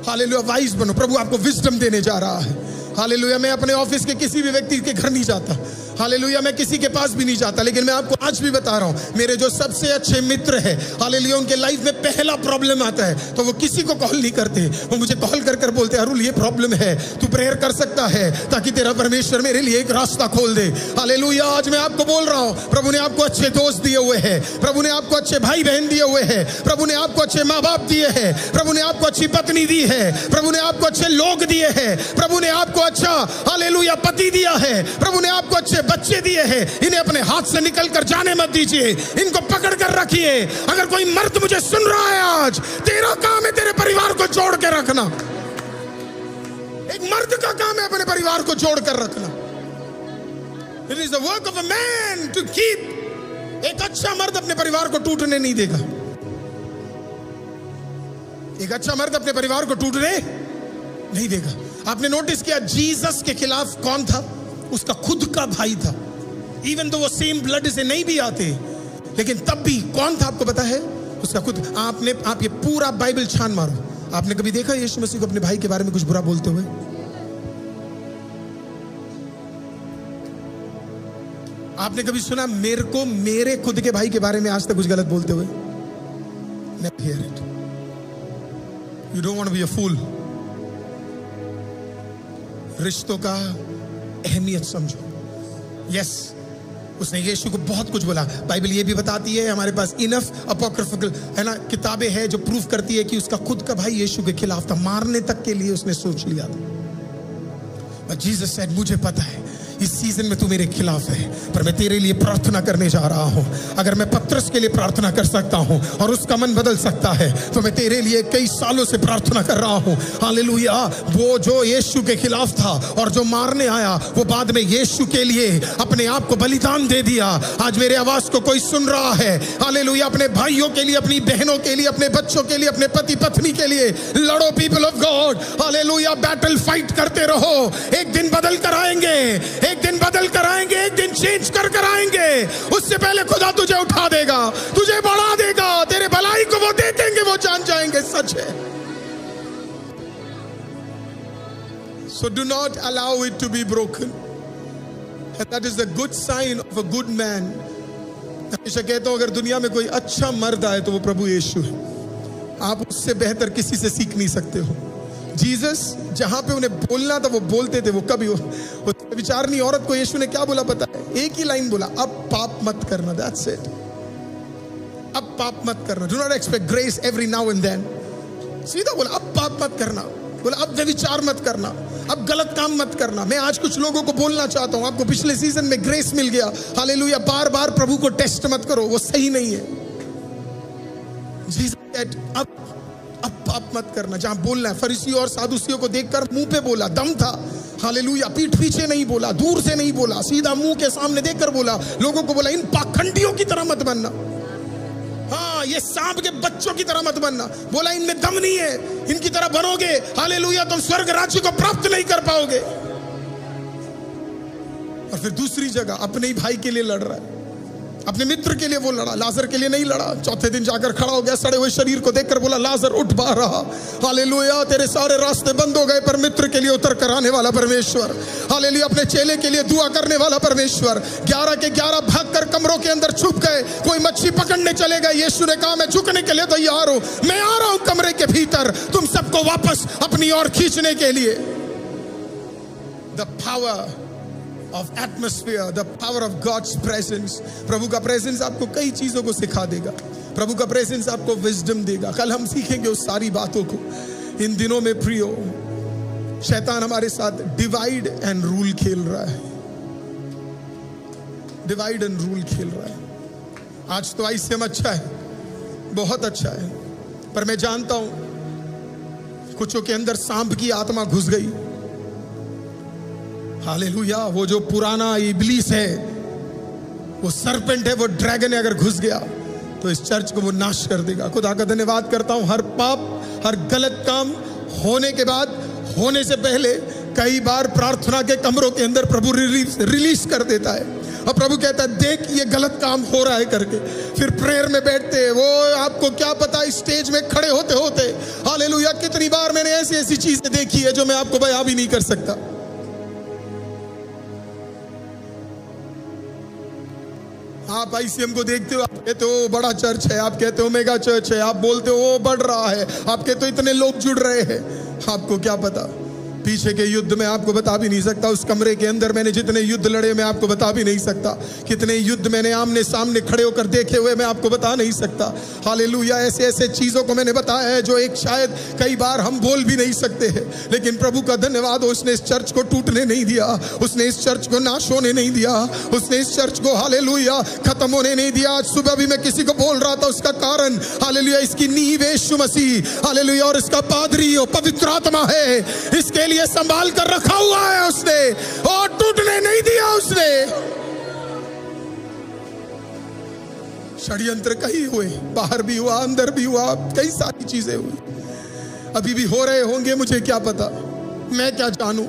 हालेलुया। वाइज बनो। प्रभु आपको विजडम देने जा रहा है। हालेलुया। मैं अपने ऑफिस के किसी भी व्यक्ति के घर नहीं जाता। हालेलुया। मैं किसी के पास भी नहीं जाता, लेकिन मैं आपको आज भी बता रहा हूं, मेरे जो सबसे अच्छे मित्र हैं, हालेलुया, उनके लाइफ में पहला प्रॉब्लम आता है तो वो किसी को कॉल नहीं करते, वो मुझे कॉल कर बोलते हैं, अरुल ये प्रॉब्लम है, तू प्रेयर कर सकता है ताकि तेरा परमेश्वर मेरे लिए एक रास्ता खोल दे। हालेलुया। आज मैं आपको बोल रहा हूं, प्रभु ने आपको अच्छे दोस्त दिए हुए हैं, प्रभु ने आपको अच्छे भाई बहन दिए हुए हैं, प्रभु ने आपको अच्छे माँ बाप दिए हैं, प्रभु ने आपको अच्छी पत्नी दी है, प्रभु ने आपको अच्छे लोग दिए हैं, प्रभु ने आपको अच्छा हालेलुया पति दिया है, प्रभु ने आपको अच्छे बच्चे दिए हैं, इन्हें अपने हाथ से निकल कर जाने मत दीजिए, इनको पकड़ कर रखिए। अगर कोई मर्द मुझे सुन रहा है आज, तेरा काम है तेरे परिवार को जोड़ के रखना। एक मर्द का काम है अपने परिवार को जोड़ कर रखना। It is the work of a man to keep. एक अच्छा मर्द अपने परिवार को टूटने नहीं देगा। एक अच्छा मर्द अपने परिवार को टूटने नहीं देगा। आपने नोटिस किया जीसस के खिलाफ कौन था? उसका खुद का भाई था। इवन तो वो सेम ब्लड से नहीं भी आते, लेकिन तब भी कौन था आपको पता है? उसका खुद। आप ये पूरा बाइबल छान मारो, आपने कभी देखा यीशु मसीह को अपने भाई के बारे में कुछ बुरा बोलते हुए? आपने कभी सुना मेरे को मेरे खुद के भाई के बारे में आज तक कुछ गलत बोलते हुए? Never hear it. You don't want to be a fool. रिश्तों का अहमियत समझो। यस, उसने यीशु को बहुत कुछ बोला। बाइबल ये भी बताती है, हमारे पास इनफ अपॉक्रिफिकल है ना किताबें हैं जो प्रूफ करती है कि उसका खुद का भाई यीशु के खिलाफ था, मारने तक के लिए उसने सोच लिया था। But Jesus said, मुझे पता है इस सीजन में तू मेरे खिलाफ है, पर मैं तेरे लिए प्रार्थना करने जा रहा हूं। अगर मैं पत्रस के लिए प्रार्थना कर सकता हूं और उसका मन बदल सकता है, तो मैं तेरे लिए कई सालों से प्रार्थना कर रहा हूं। हालेलुया। वो जो यीशु के खिलाफ था और जो मारने आया, वो बाद में यीशु के लिए अपने आप को बलिदान दे दिया। आज मेरे आवाज को कोई सुन रहा है, हालेलुया, अपने भाइयों के लिए, अपनी बहनों के लिए, अपने बच्चों के लिए, अपने पति पत्नी के लिए लड़ो people of God. Hallelujah. Battle fight करते रहो, एक दिन बदल कर आएंगे, एक दिन बदल कर आएंगे, एक दिन चेंज कर आएंगे। उससे पहले खुदा तुझे उठा देगा, तुझे बढ़ा देगा, तेरे भलाई को वो देखेंगे, वो जान जाएंगे सच है। So do not allow it to be broken. And that is the good sign of a good man. हमेशा कहता हूं अगर दुनिया में कोई अच्छा मर्द आए तो वो प्रभु यीशु है। आप उससे बेहतर किसी से सीख नहीं सकते हो। जीसस जहां पे उन्हें बोलना था वो बोलते थे। वो कभी विचारनी औरत को यीशु ने क्या बोला पता है? एक ही लाइन बोला, अब पाप मत करना। That's it. अब पाप मत करना। Do not expect grace every now and then. सीधा बोला, अब पाप मत करना। बोला, अब व्यभिचार मत करना, अब गलत काम मत करना। मैं आज कुछ लोगों को बोलना चाहता हूं, आपको पिछले सीजन में ग्रेस मिल गया, हालेलुया। बार बार प्रभु को टेस्ट मत करो, वो सही नहीं है। जीसस सेड, अब पाप मत करना। जहां बोलना है, फरीसियों और सादुसियों को देखकर मुंह पे बोला, दम था, हालेलुया। पीठ पीछे नहीं बोला, दूर से नहीं बोला, सीधा मुंह के सामने देखकर बोला। लोगों को बोला, इन पाखंडियों की तरह मत बनना। हाँ, ये सांप के बच्चों की तरह मत बनना। बोला, इनमें दम नहीं है, इनकी तरह बनोगे, हालेलुया, तुम स्वर्ग राज्य को प्राप्त नहीं कर पाओगे। और फिर दूसरी जगह अपने ही भाई के लिए लड़ रहा है, अपने मित्र के लिए वो लड़ा, लाजर के लिए नहीं लड़ा। चौथे दिन जाकर खड़ा हो गया, सड़े हुए शरीर को देखकर बोला, लाजर उठ बाहर रहा। हालेलुया। तेरे सारे रास्ते बंद हो गए, पर मित्र के लिए उतर कर आने वाला परमेश्वर, हालेलुया, अपने चेले के लिए दुआ करने वाला परमेश्वर। 11 के 11 भागकर कमरों के अंदर छुप गए। कोई मच्छी पकड़ने चले गए। यीशु ने कहा, मैं झुकने के लिए तैयार हूं, मैं आ रहा हूं कमरे के भीतर तुम सबको वापस अपनी ओर खींचने के लिए। The power of atmosphere, the power of God's presence. प्रभु का प्रेजेंस आपको कई चीजों को सिखा देगा। प्रभु का प्रेजेंस आपको विजडम देगा। कल हम सीखेंगे उस सारी बातों को। इन दिनों में प्रियो, शैतान हमारे साथ डिवाइड एंड रूल खेल रहा है। डिवाइड एंड रूल खेल रहा है। आज तो आईसीएम अच्छा है, बहुत अच्छा है, पर मैं जानता हूं कुछों के अंदर सांप की आत्मा घुस गई। हालेलुया। वो जो पुराना इब्लीस है, वो सरपेंट है, वो ड्रैगन है, अगर घुस गया तो इस चर्च को वो नाश कर देगा। खुदा का धन्यवाद करता हूं। हर पाप, हर गलत काम होने के बाद, होने से पहले कई बार प्रार्थना के कमरों के अंदर प्रभु रिलीज कर देता है। और प्रभु कहता है, देख ये गलत काम हो रहा है करके। फिर प्रेयर में बैठते हैं। वो आपको क्या पता, स्टेज में खड़े होते होते, हालेलुया, कितनी बार मैंने ऐसी ऐसी चीजें देखी है जो मैं आपको बयां भी नहीं कर सकता। आप आईसीएम को देखते हो, आप कहते हो बड़ा चर्च है, आप कहते हो मेगा चर्च है, आप बोलते हो वो बढ़ रहा है, आप कहते हो इतने लोग जुड़ रहे हैं। आपको क्या पता पीछे के युद्ध में आपको बता भी नहीं सकता। उस कमरे के अंदर मैंने जितने युद्ध लड़े मैं आपको बता भी नहीं सकता। कितने युद्ध मैंने आमने सामने खड़े होकर देखे हुए मैं आपको बता नहीं सकता। हालेलुया। ऐसे ऐसे चीजों को मैंने बताया है जो एक शायद कई बार हम बोल भी नहीं सकते हैं, लेकिन प्रभु का धन्यवाद हो, उसने इस चर्च को टूटने नहीं दिया, उसने इस चर्च को नाश होने नहीं दिया, उसने इस चर्च को हालेलुया खत्म होने नहीं दिया। आज सुबह भी मैं किसी को बोल रहा था, उसका कारण हालेलुया इसकी नींव यीशु मसीह हालेलुया और इसका पादरी और पवित्र आत्मा है। इसके लिए संभाल कर रखा हुआ है उसने, और टूटने नहीं दिया उसने। षड्यंत्र कई हुए, बाहर भी हुआ, अंदर भी हुआ, कई सारी चीजें हुई, अभी भी हो रहे होंगे, मुझे क्या पता, मैं क्या जानूं,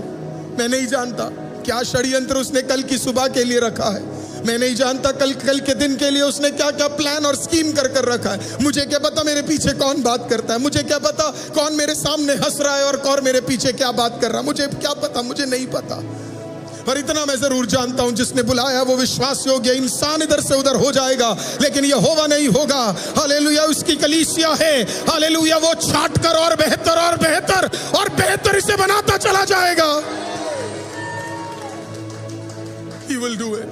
मैं नहीं जानता क्या षड्यंत्र उसने कल की सुबह के लिए रखा है। मैं नहीं जानता कल के दिन के लिए उसने क्या क्या प्लान और स्कीम कर रखा है। मुझे क्या पता मेरे पीछे कौन बात करता है, मुझे क्या पता कौन मेरे सामने हंस रहा है और कौन मेरे पीछे क्या बात कर रहा है, मुझे क्या पता, मुझे नहीं पता। पर इतना मैं जरूर जानता हूं, जिसने बुलाया वो विश्वास योग्य। इंसान इधर से उधर हो जाएगा लेकिन यहोवा नहीं होगा। हालेलुया। उसकी कलीसिया है, हालेलुया, वो छाट कर और बेहतर और बेहतर और बेहतर इसे बनाता चला जाएगा। He will do it.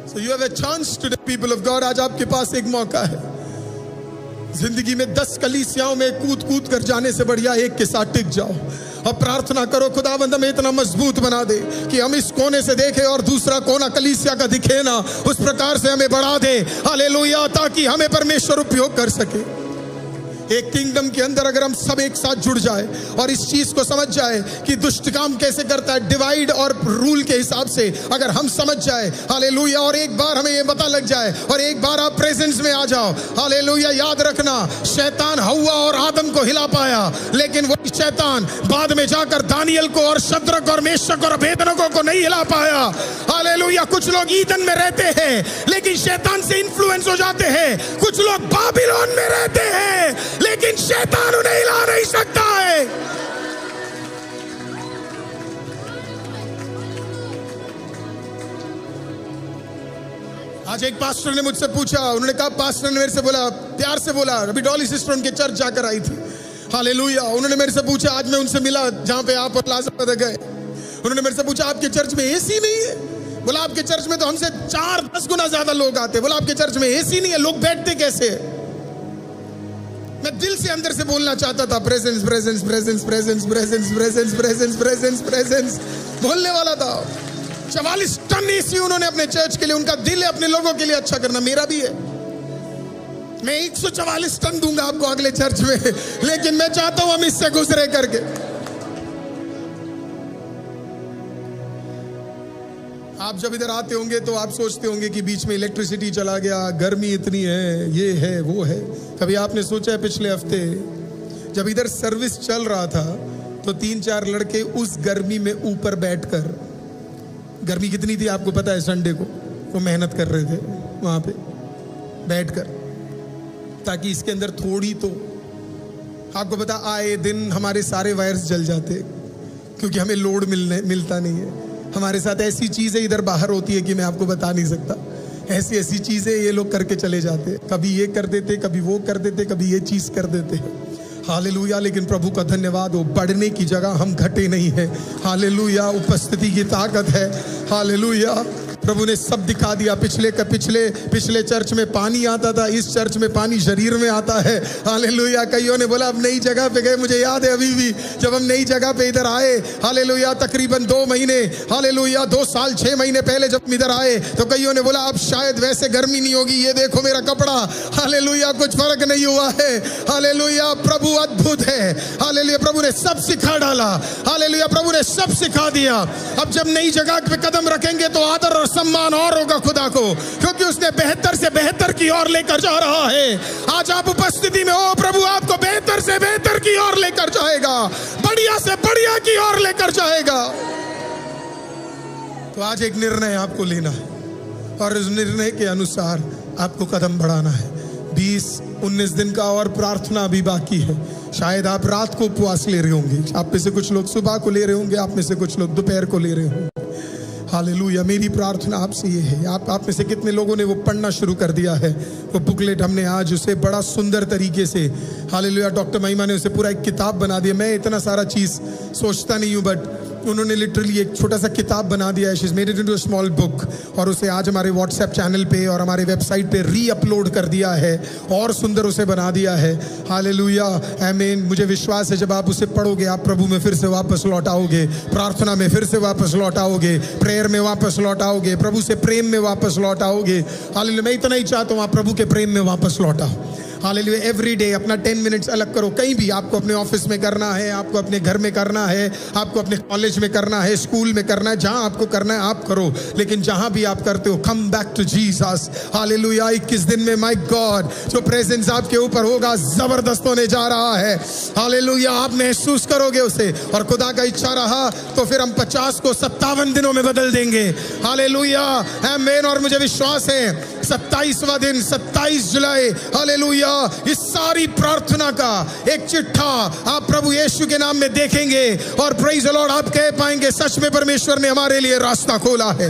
So you have a chance today, people of God. आज आपके पास एक मौका है। जिंदगी में 10 कलीसियाओं में कूद कूद कर जाने से बढ़िया एक के साथ टिक जाओ और प्रार्थना करो, खुदावंद हमें इतना मजबूत बना दे कि हम इस कोने से देखें और दूसरा कोना कलीसिया का दिखे ना, उस प्रकार से हमें बढ़ा दे। हालेलुया। ताकि हमें परमेश्वर उपयोग कर सके। एक किंगडम के अंदर अगर हम सब एक साथ जुड़ जाए और इस चीज को समझ जाए कि दुष्ट काम कैसे करता है, डिवाइड और रूल के हिसाब से अगर हम समझ जाए, हालेलुया, और एक बार हमें ये पता लग जाए और एक बार आप प्रेजेंस में आ जाओ, हालेलुया। याद रखना, शैतान हव्वा और आदम को हिला पाया, लेकिन वही शैतान बाद में जाकर दानियल को और शद्रक और मेशक और अबेदनगो को नहीं हिला पाया। हालेलुया। कुछ लोग ईदन में रहते हैं लेकिन शैतान से इन्फ्लुएंस हो जाते हैं, कुछ लोग बाबिलोन में रहते हैं लेकिन शैतान उन्हें हिला नहीं सकता है। आज एक पास्टर ने मुझसे पूछा, उन्होंने कहा, पास्टर ने मेरे से बोला, प्यार से बोला, अभी डॉली सिस्टर उनके चर्च जाकर आई थी, हालेलुया। उन्होंने मेरे से पूछा, आज मैं उनसे मिला जहां पे आप और लाजर गए, उन्होंने मेरे से पूछा आपके चर्च में एसी नहीं है? बोला आपके चर्च में तो हमसे 4-10 गुना ज्यादा लोग आते। बोला आपके चर्च में एसी नहीं है, लोग बैठते कैसे? मैं दिल से अंदर से बोलना चाहता था, presence presence presence presence presence presence presence presence presence बोलने वाला था। 44 टन एसी उन्होंने अपने चर्च के लिए, उनका दिल है अपने लोगों के लिए अच्छा करना, मेरा भी है। मैं 144 टन दूंगा आपको अगले चर्च में, लेकिन मैं चाहता हूं हम इससे गुजरे करके। आप जब इधर आते होंगे तो आप सोचते होंगे कि बीच में इलेक्ट्रिसिटी चला गया, गर्मी इतनी है, ये है वो है। कभी आपने सोचा है पिछले हफ्ते जब इधर सर्विस चल रहा था तो 3-4 लड़के उस गर्मी में ऊपर बैठकर, गर्मी कितनी थी आपको पता है, संडे को वो मेहनत कर रहे थे वहां पे बैठकर, ताकि इसके अंदर थोड़ी तो, आपको पता आए दिन हमारे सारे वायर्स जल जाते क्योंकि हमें लोड मिलता नहीं है। हमारे साथ ऐसी चीजें इधर बाहर होती है कि मैं आपको बता नहीं सकता। ऐसी ऐसी चीजें ये लोग करके चले जाते, कभी ये कर देते, कभी वो कर देते, कभी ये चीज कर देते। हालेलुया। लेकिन प्रभु का धन्यवाद हो, बढ़ने की जगह हम घटे नहीं है। हालेलुया। उपस्थिति की ताकत है। हालेलुया। प्रभु ने सब दिखा दिया। पिछले चर्च में पानी आता था, इस चर्च में पानी शरीर में आता है। हालेलुया। कईयों ने बोला अब नई जगह पे गए, मुझे याद है अभी भी जब हम नई जगह पे इधर आए, हालेलुया, तकरीबन 2 महीने, हालेलुया 2 साल 6 महीने पहले जब इधर आए तो कईयों ने बोला अब शायद वैसे गर्मी नहीं होगी, ये देखो मेरा कपड़ा, हालेलुया, कुछ फर्क नहीं हुआ है। हालेलुया। प्रभु अद्भुत है। हालेलुया। प्रभु ने सब सिखा डाला। हालेलुया। प्रभु ने सब सिखा दिया। अब जब नई जगह पे कदम रखेंगे तो आदर और सम्मान और होगा खुदा को, क्योंकि उसने बेहतर से बेहतर की ओर लेकर जा रहा है। आज आप उपस्थिति में हो, प्रभु आपको बेहतर से बेहतर की ओर लेकर जाएगा, बढ़िया से बढ़िया की ओर लेकर जाएगा। तो आज एक निर्णय आपको लेना है और उस निर्णय के अनुसार आपको कदम बढ़ाना है। 20-19 दिन का और प्रार्थना भी बाकी है। शायद आप रात को उपवास ले रहे होंगे, आप में से कुछ लोग सुबह को ले रहे होंगे, आप में से कुछ लोग दोपहर को ले रहे होंगे। हालेलुया। मेरी प्रार्थना आपसे ये है, आप में से कितने लोगों ने वो पढ़ना शुरू कर दिया है? वो बुकलेट हमने आज उसे बड़ा सुंदर तरीके से, हालेलुया, डॉक्टर महिमा ने उसे पूरा एक किताब बना दिया। मैं इतना सारा चीज़ सोचता नहीं हूँ, बट उन्होंने लिटरली एक छोटा सा किताब बना दिया है। She is made it into a small book, और उसे आज हमारे व्हाट्सएप चैनल पे और हमारे वेबसाइट पे री अपलोड कर दिया है और सुंदर उसे बना दिया है। हालेलुया, आमीन। मुझे विश्वास है जब आप उसे पढ़ोगे आप प्रभु में फिर से वापस लौट आओगे, प्रार्थना में फिर से वापस लौट आओगे, प्रेयर में वापस लौट आओगे, प्रभु से प्रेम में वापस लौट आओगे। हालेलुया, मैं इतना ही चाहता हूँ आप प्रभु के प्रेम में वापस लौट आओ। हालेलुया। एवरी डे अपना 10 मिनट्स अलग करो। कहीं भी आपको अपने ऑफिस में करना है, आपको अपने घर में करना है, आपको अपने कॉलेज में करना है, स्कूल में करना है, जहां आपको करना है आप करो, लेकिन जहां भी आप करते हो come back to Jesus. Hallelujah. 21 दिन में माय गॉड जो प्रेजेंस आपके ऊपर होगा जबरदस्त होने जा रहा है। हालेलुया। आप महसूस करोगे उसे, और खुदा का इच्छा रहा तो फिर हम 50 को 57 दिनों में बदल देंगे। हालेलुया, आमीन। और मुझे विश्वास है 27वां दिन 27 जुलाई, हालेलुया, इस सारी प्रार्थना का एक चिट्ठा आप प्रभु यीशु के नाम में देखेंगे, और प्रेज द लॉर्ड आप कह पाएंगे सच में परमेश्वर ने हमारे लिए रास्ता खोला है।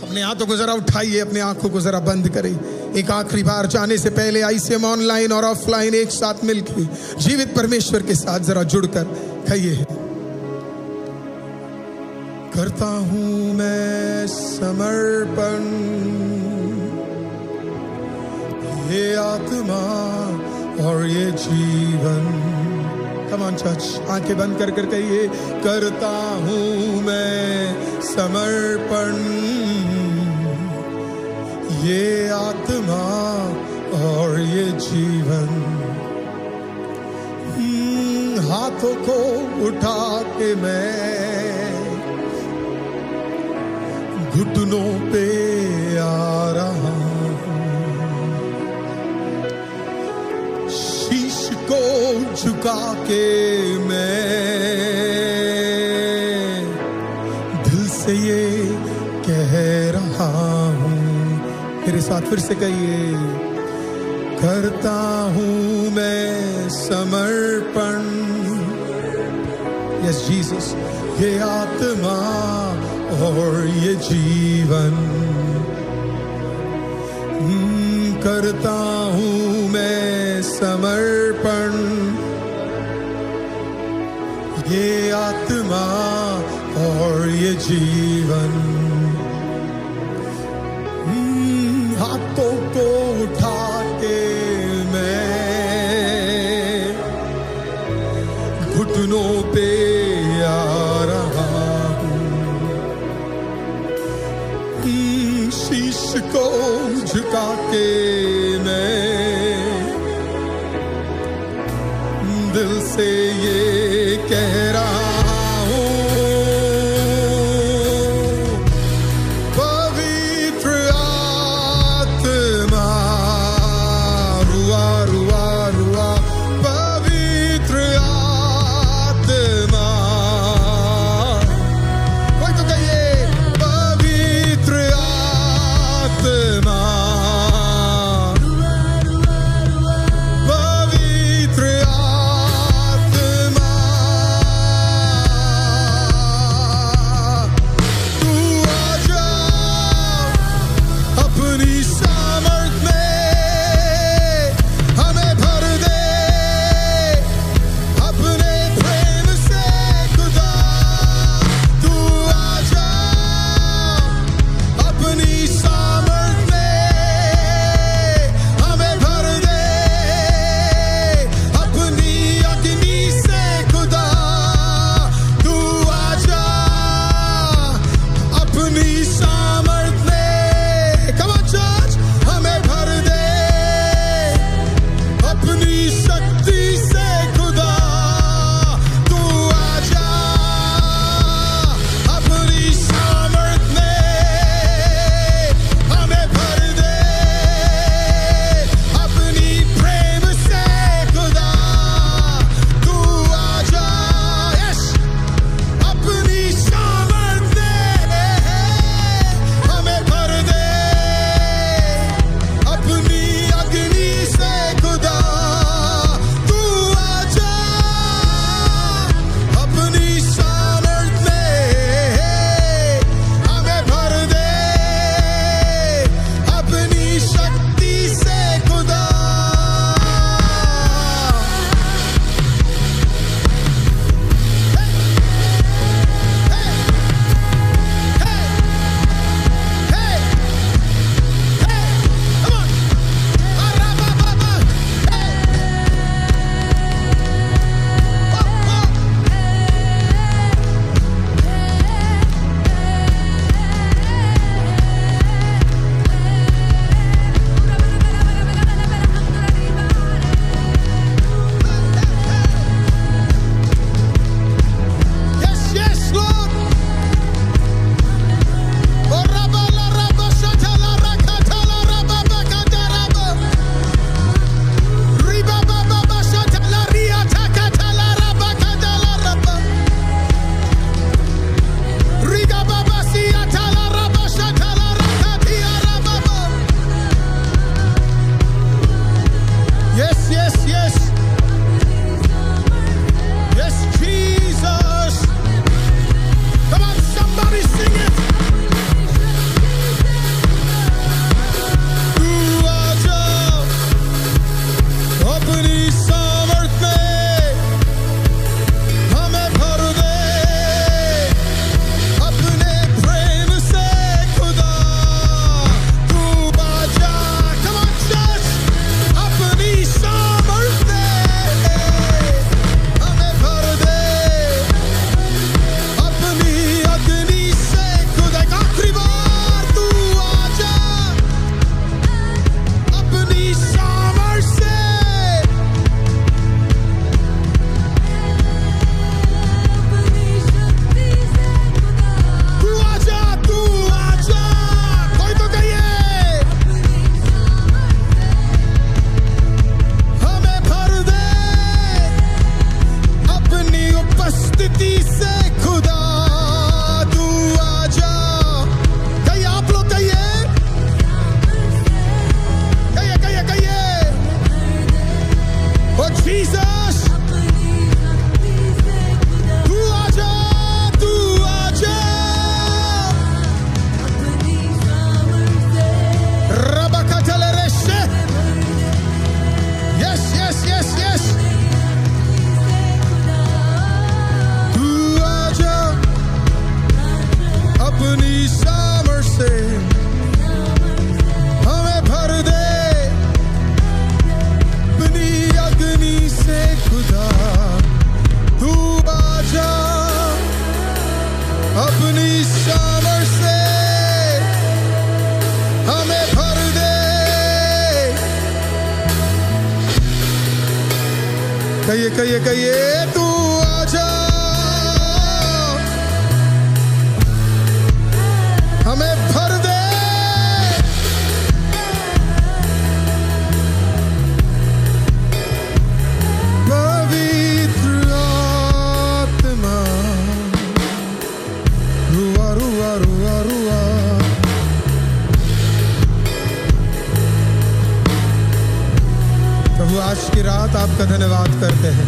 अपने हाथों को जरा उठाइए, अपने आंखों को जरा बंद करें। एक आखिरी बार जाने से पहले ICM ऑनलाइन और ऑफलाइन एक साथ मिलकर जीवित परमेश्वर के साथ जरा जुड़कर कहिए, करता हूं मैं समर्पण, ये आत्मा और ये जीवन। कम ऑन चर्च, आंखें बंद कर कर कहिए, करता हूं मैं समर्पण, ये आत्मा और ये जीवन। हाथों को उठा के मैं घुटनों पे आ रहा हूं, शीश को झुका के मैं दिल से ये कह रहा हूं। मेरे साथ फिर से कहिए, करता हूं मैं समर्पण, यस जीसस, ये आत्मा और ये जीवन। करता हूं मैं समर्पण, ये आत्मा और ये जीवन। हाथों को उठा के मैं घुटनों पे आ रहा हूं, शीश को झुका के मैं दिल से ये कह रहा हूं, पवित्र आत्मा रुआ रुआ रुआ, पवित्र आत्मा, कोई तो कहिए, पवित्र आत्मा, पवित्र आत्मा, तू आजा अपनी सामर्थ में हमें भर दे, अपने प्रेम से खुदा। तू आजा अपनी सामर्थ में हमें भर दे, अपनी अग्नि से खुदा। तू आजा अपनी सामर्थ में, come on church, हमें भर दे अपनी शक्ति से खुदा। तू आजा अपनी सामर्थ में हमें भर दे, अपनी प्रेम से खुदा। तू आजा, यस, अपनी सामर्थ में सामर्थ से हमें भर दे, अपनी अग्नि से खुदा तू आजा, अपनी सामर्थ से हमें भर दे। कहिए कहिए कहिए, तू आजा, हमें भर दे। पवित्र आत्मा रुआ रुआ रुआ रुआ। प्रभु आज की रात आपका धन्यवाद करते हैं,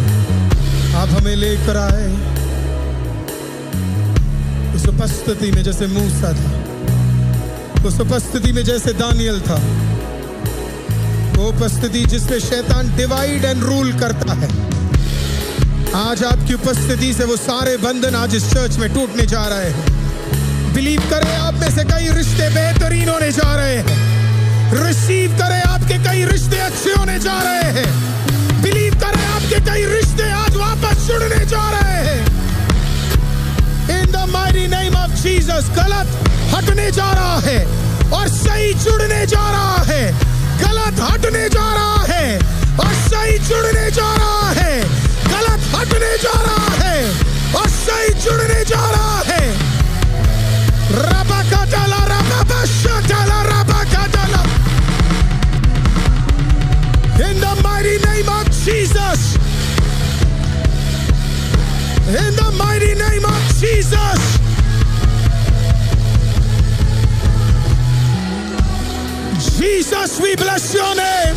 आप हमें लेकर आए उस उपस्थिति में जैसे मूसा था, उस उपस्थिति में जैसे दानियल था, वो उपस्थिति जिसमें शैतान डिवाइड एंड रूल करता है। आज आपकी उपस्थिति से वो सारे बंधन आज इस चर्च में टूटने जा रहे हैं। बिलीव करें, आप में से कई रिश्ते बेहतरीन होने जा रहे हैं। रिसीव करें, आपके कई रिश्ते अच्छे होने जा रहे हैं। बिलीव करें, आपके कई रिश्ते आज वापस जुड़ने जा रहे हैं। In the mighty name of Jesus, गलत हटने जा रहा है और सही जुड़ने जा रहा है। गलत हटने जा रहा है और सही जुड़ने जा रहा है। गलत हटने जा रहा है और सही जुड़ने जा रहा है। रबकतला रबबशतला रबकतला। In the mighty name of Jesus. In the mighty name of Jesus. Jesus, we bless your name.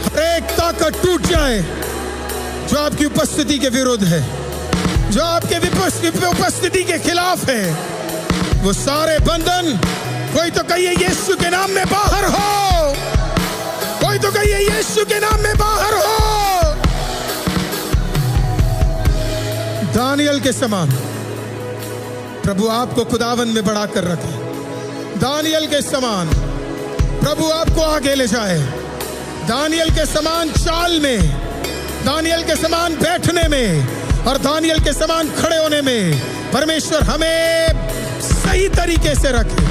हर एक ताकत टूट जाए जो आपकी उपस्थिति के विरुद्ध है, जो आपके उपस्थिति के खिलाफ है। वो सारे बंधन, कोई तो कहिए यीशु के नाम में बाहर हो, कोई तो कहिए यीशु के नाम में बाहर हो। दानियल के समान प्रभु आपको खुदावन में बढ़ा कर रखे। दानियल के समान प्रभु आपको आगे ले जाए। दानियल के समान चाल में, दानियल के समान बैठने में और दानियल के समान खड़े होने में परमेश्वर हमें सही तरीके से रखे।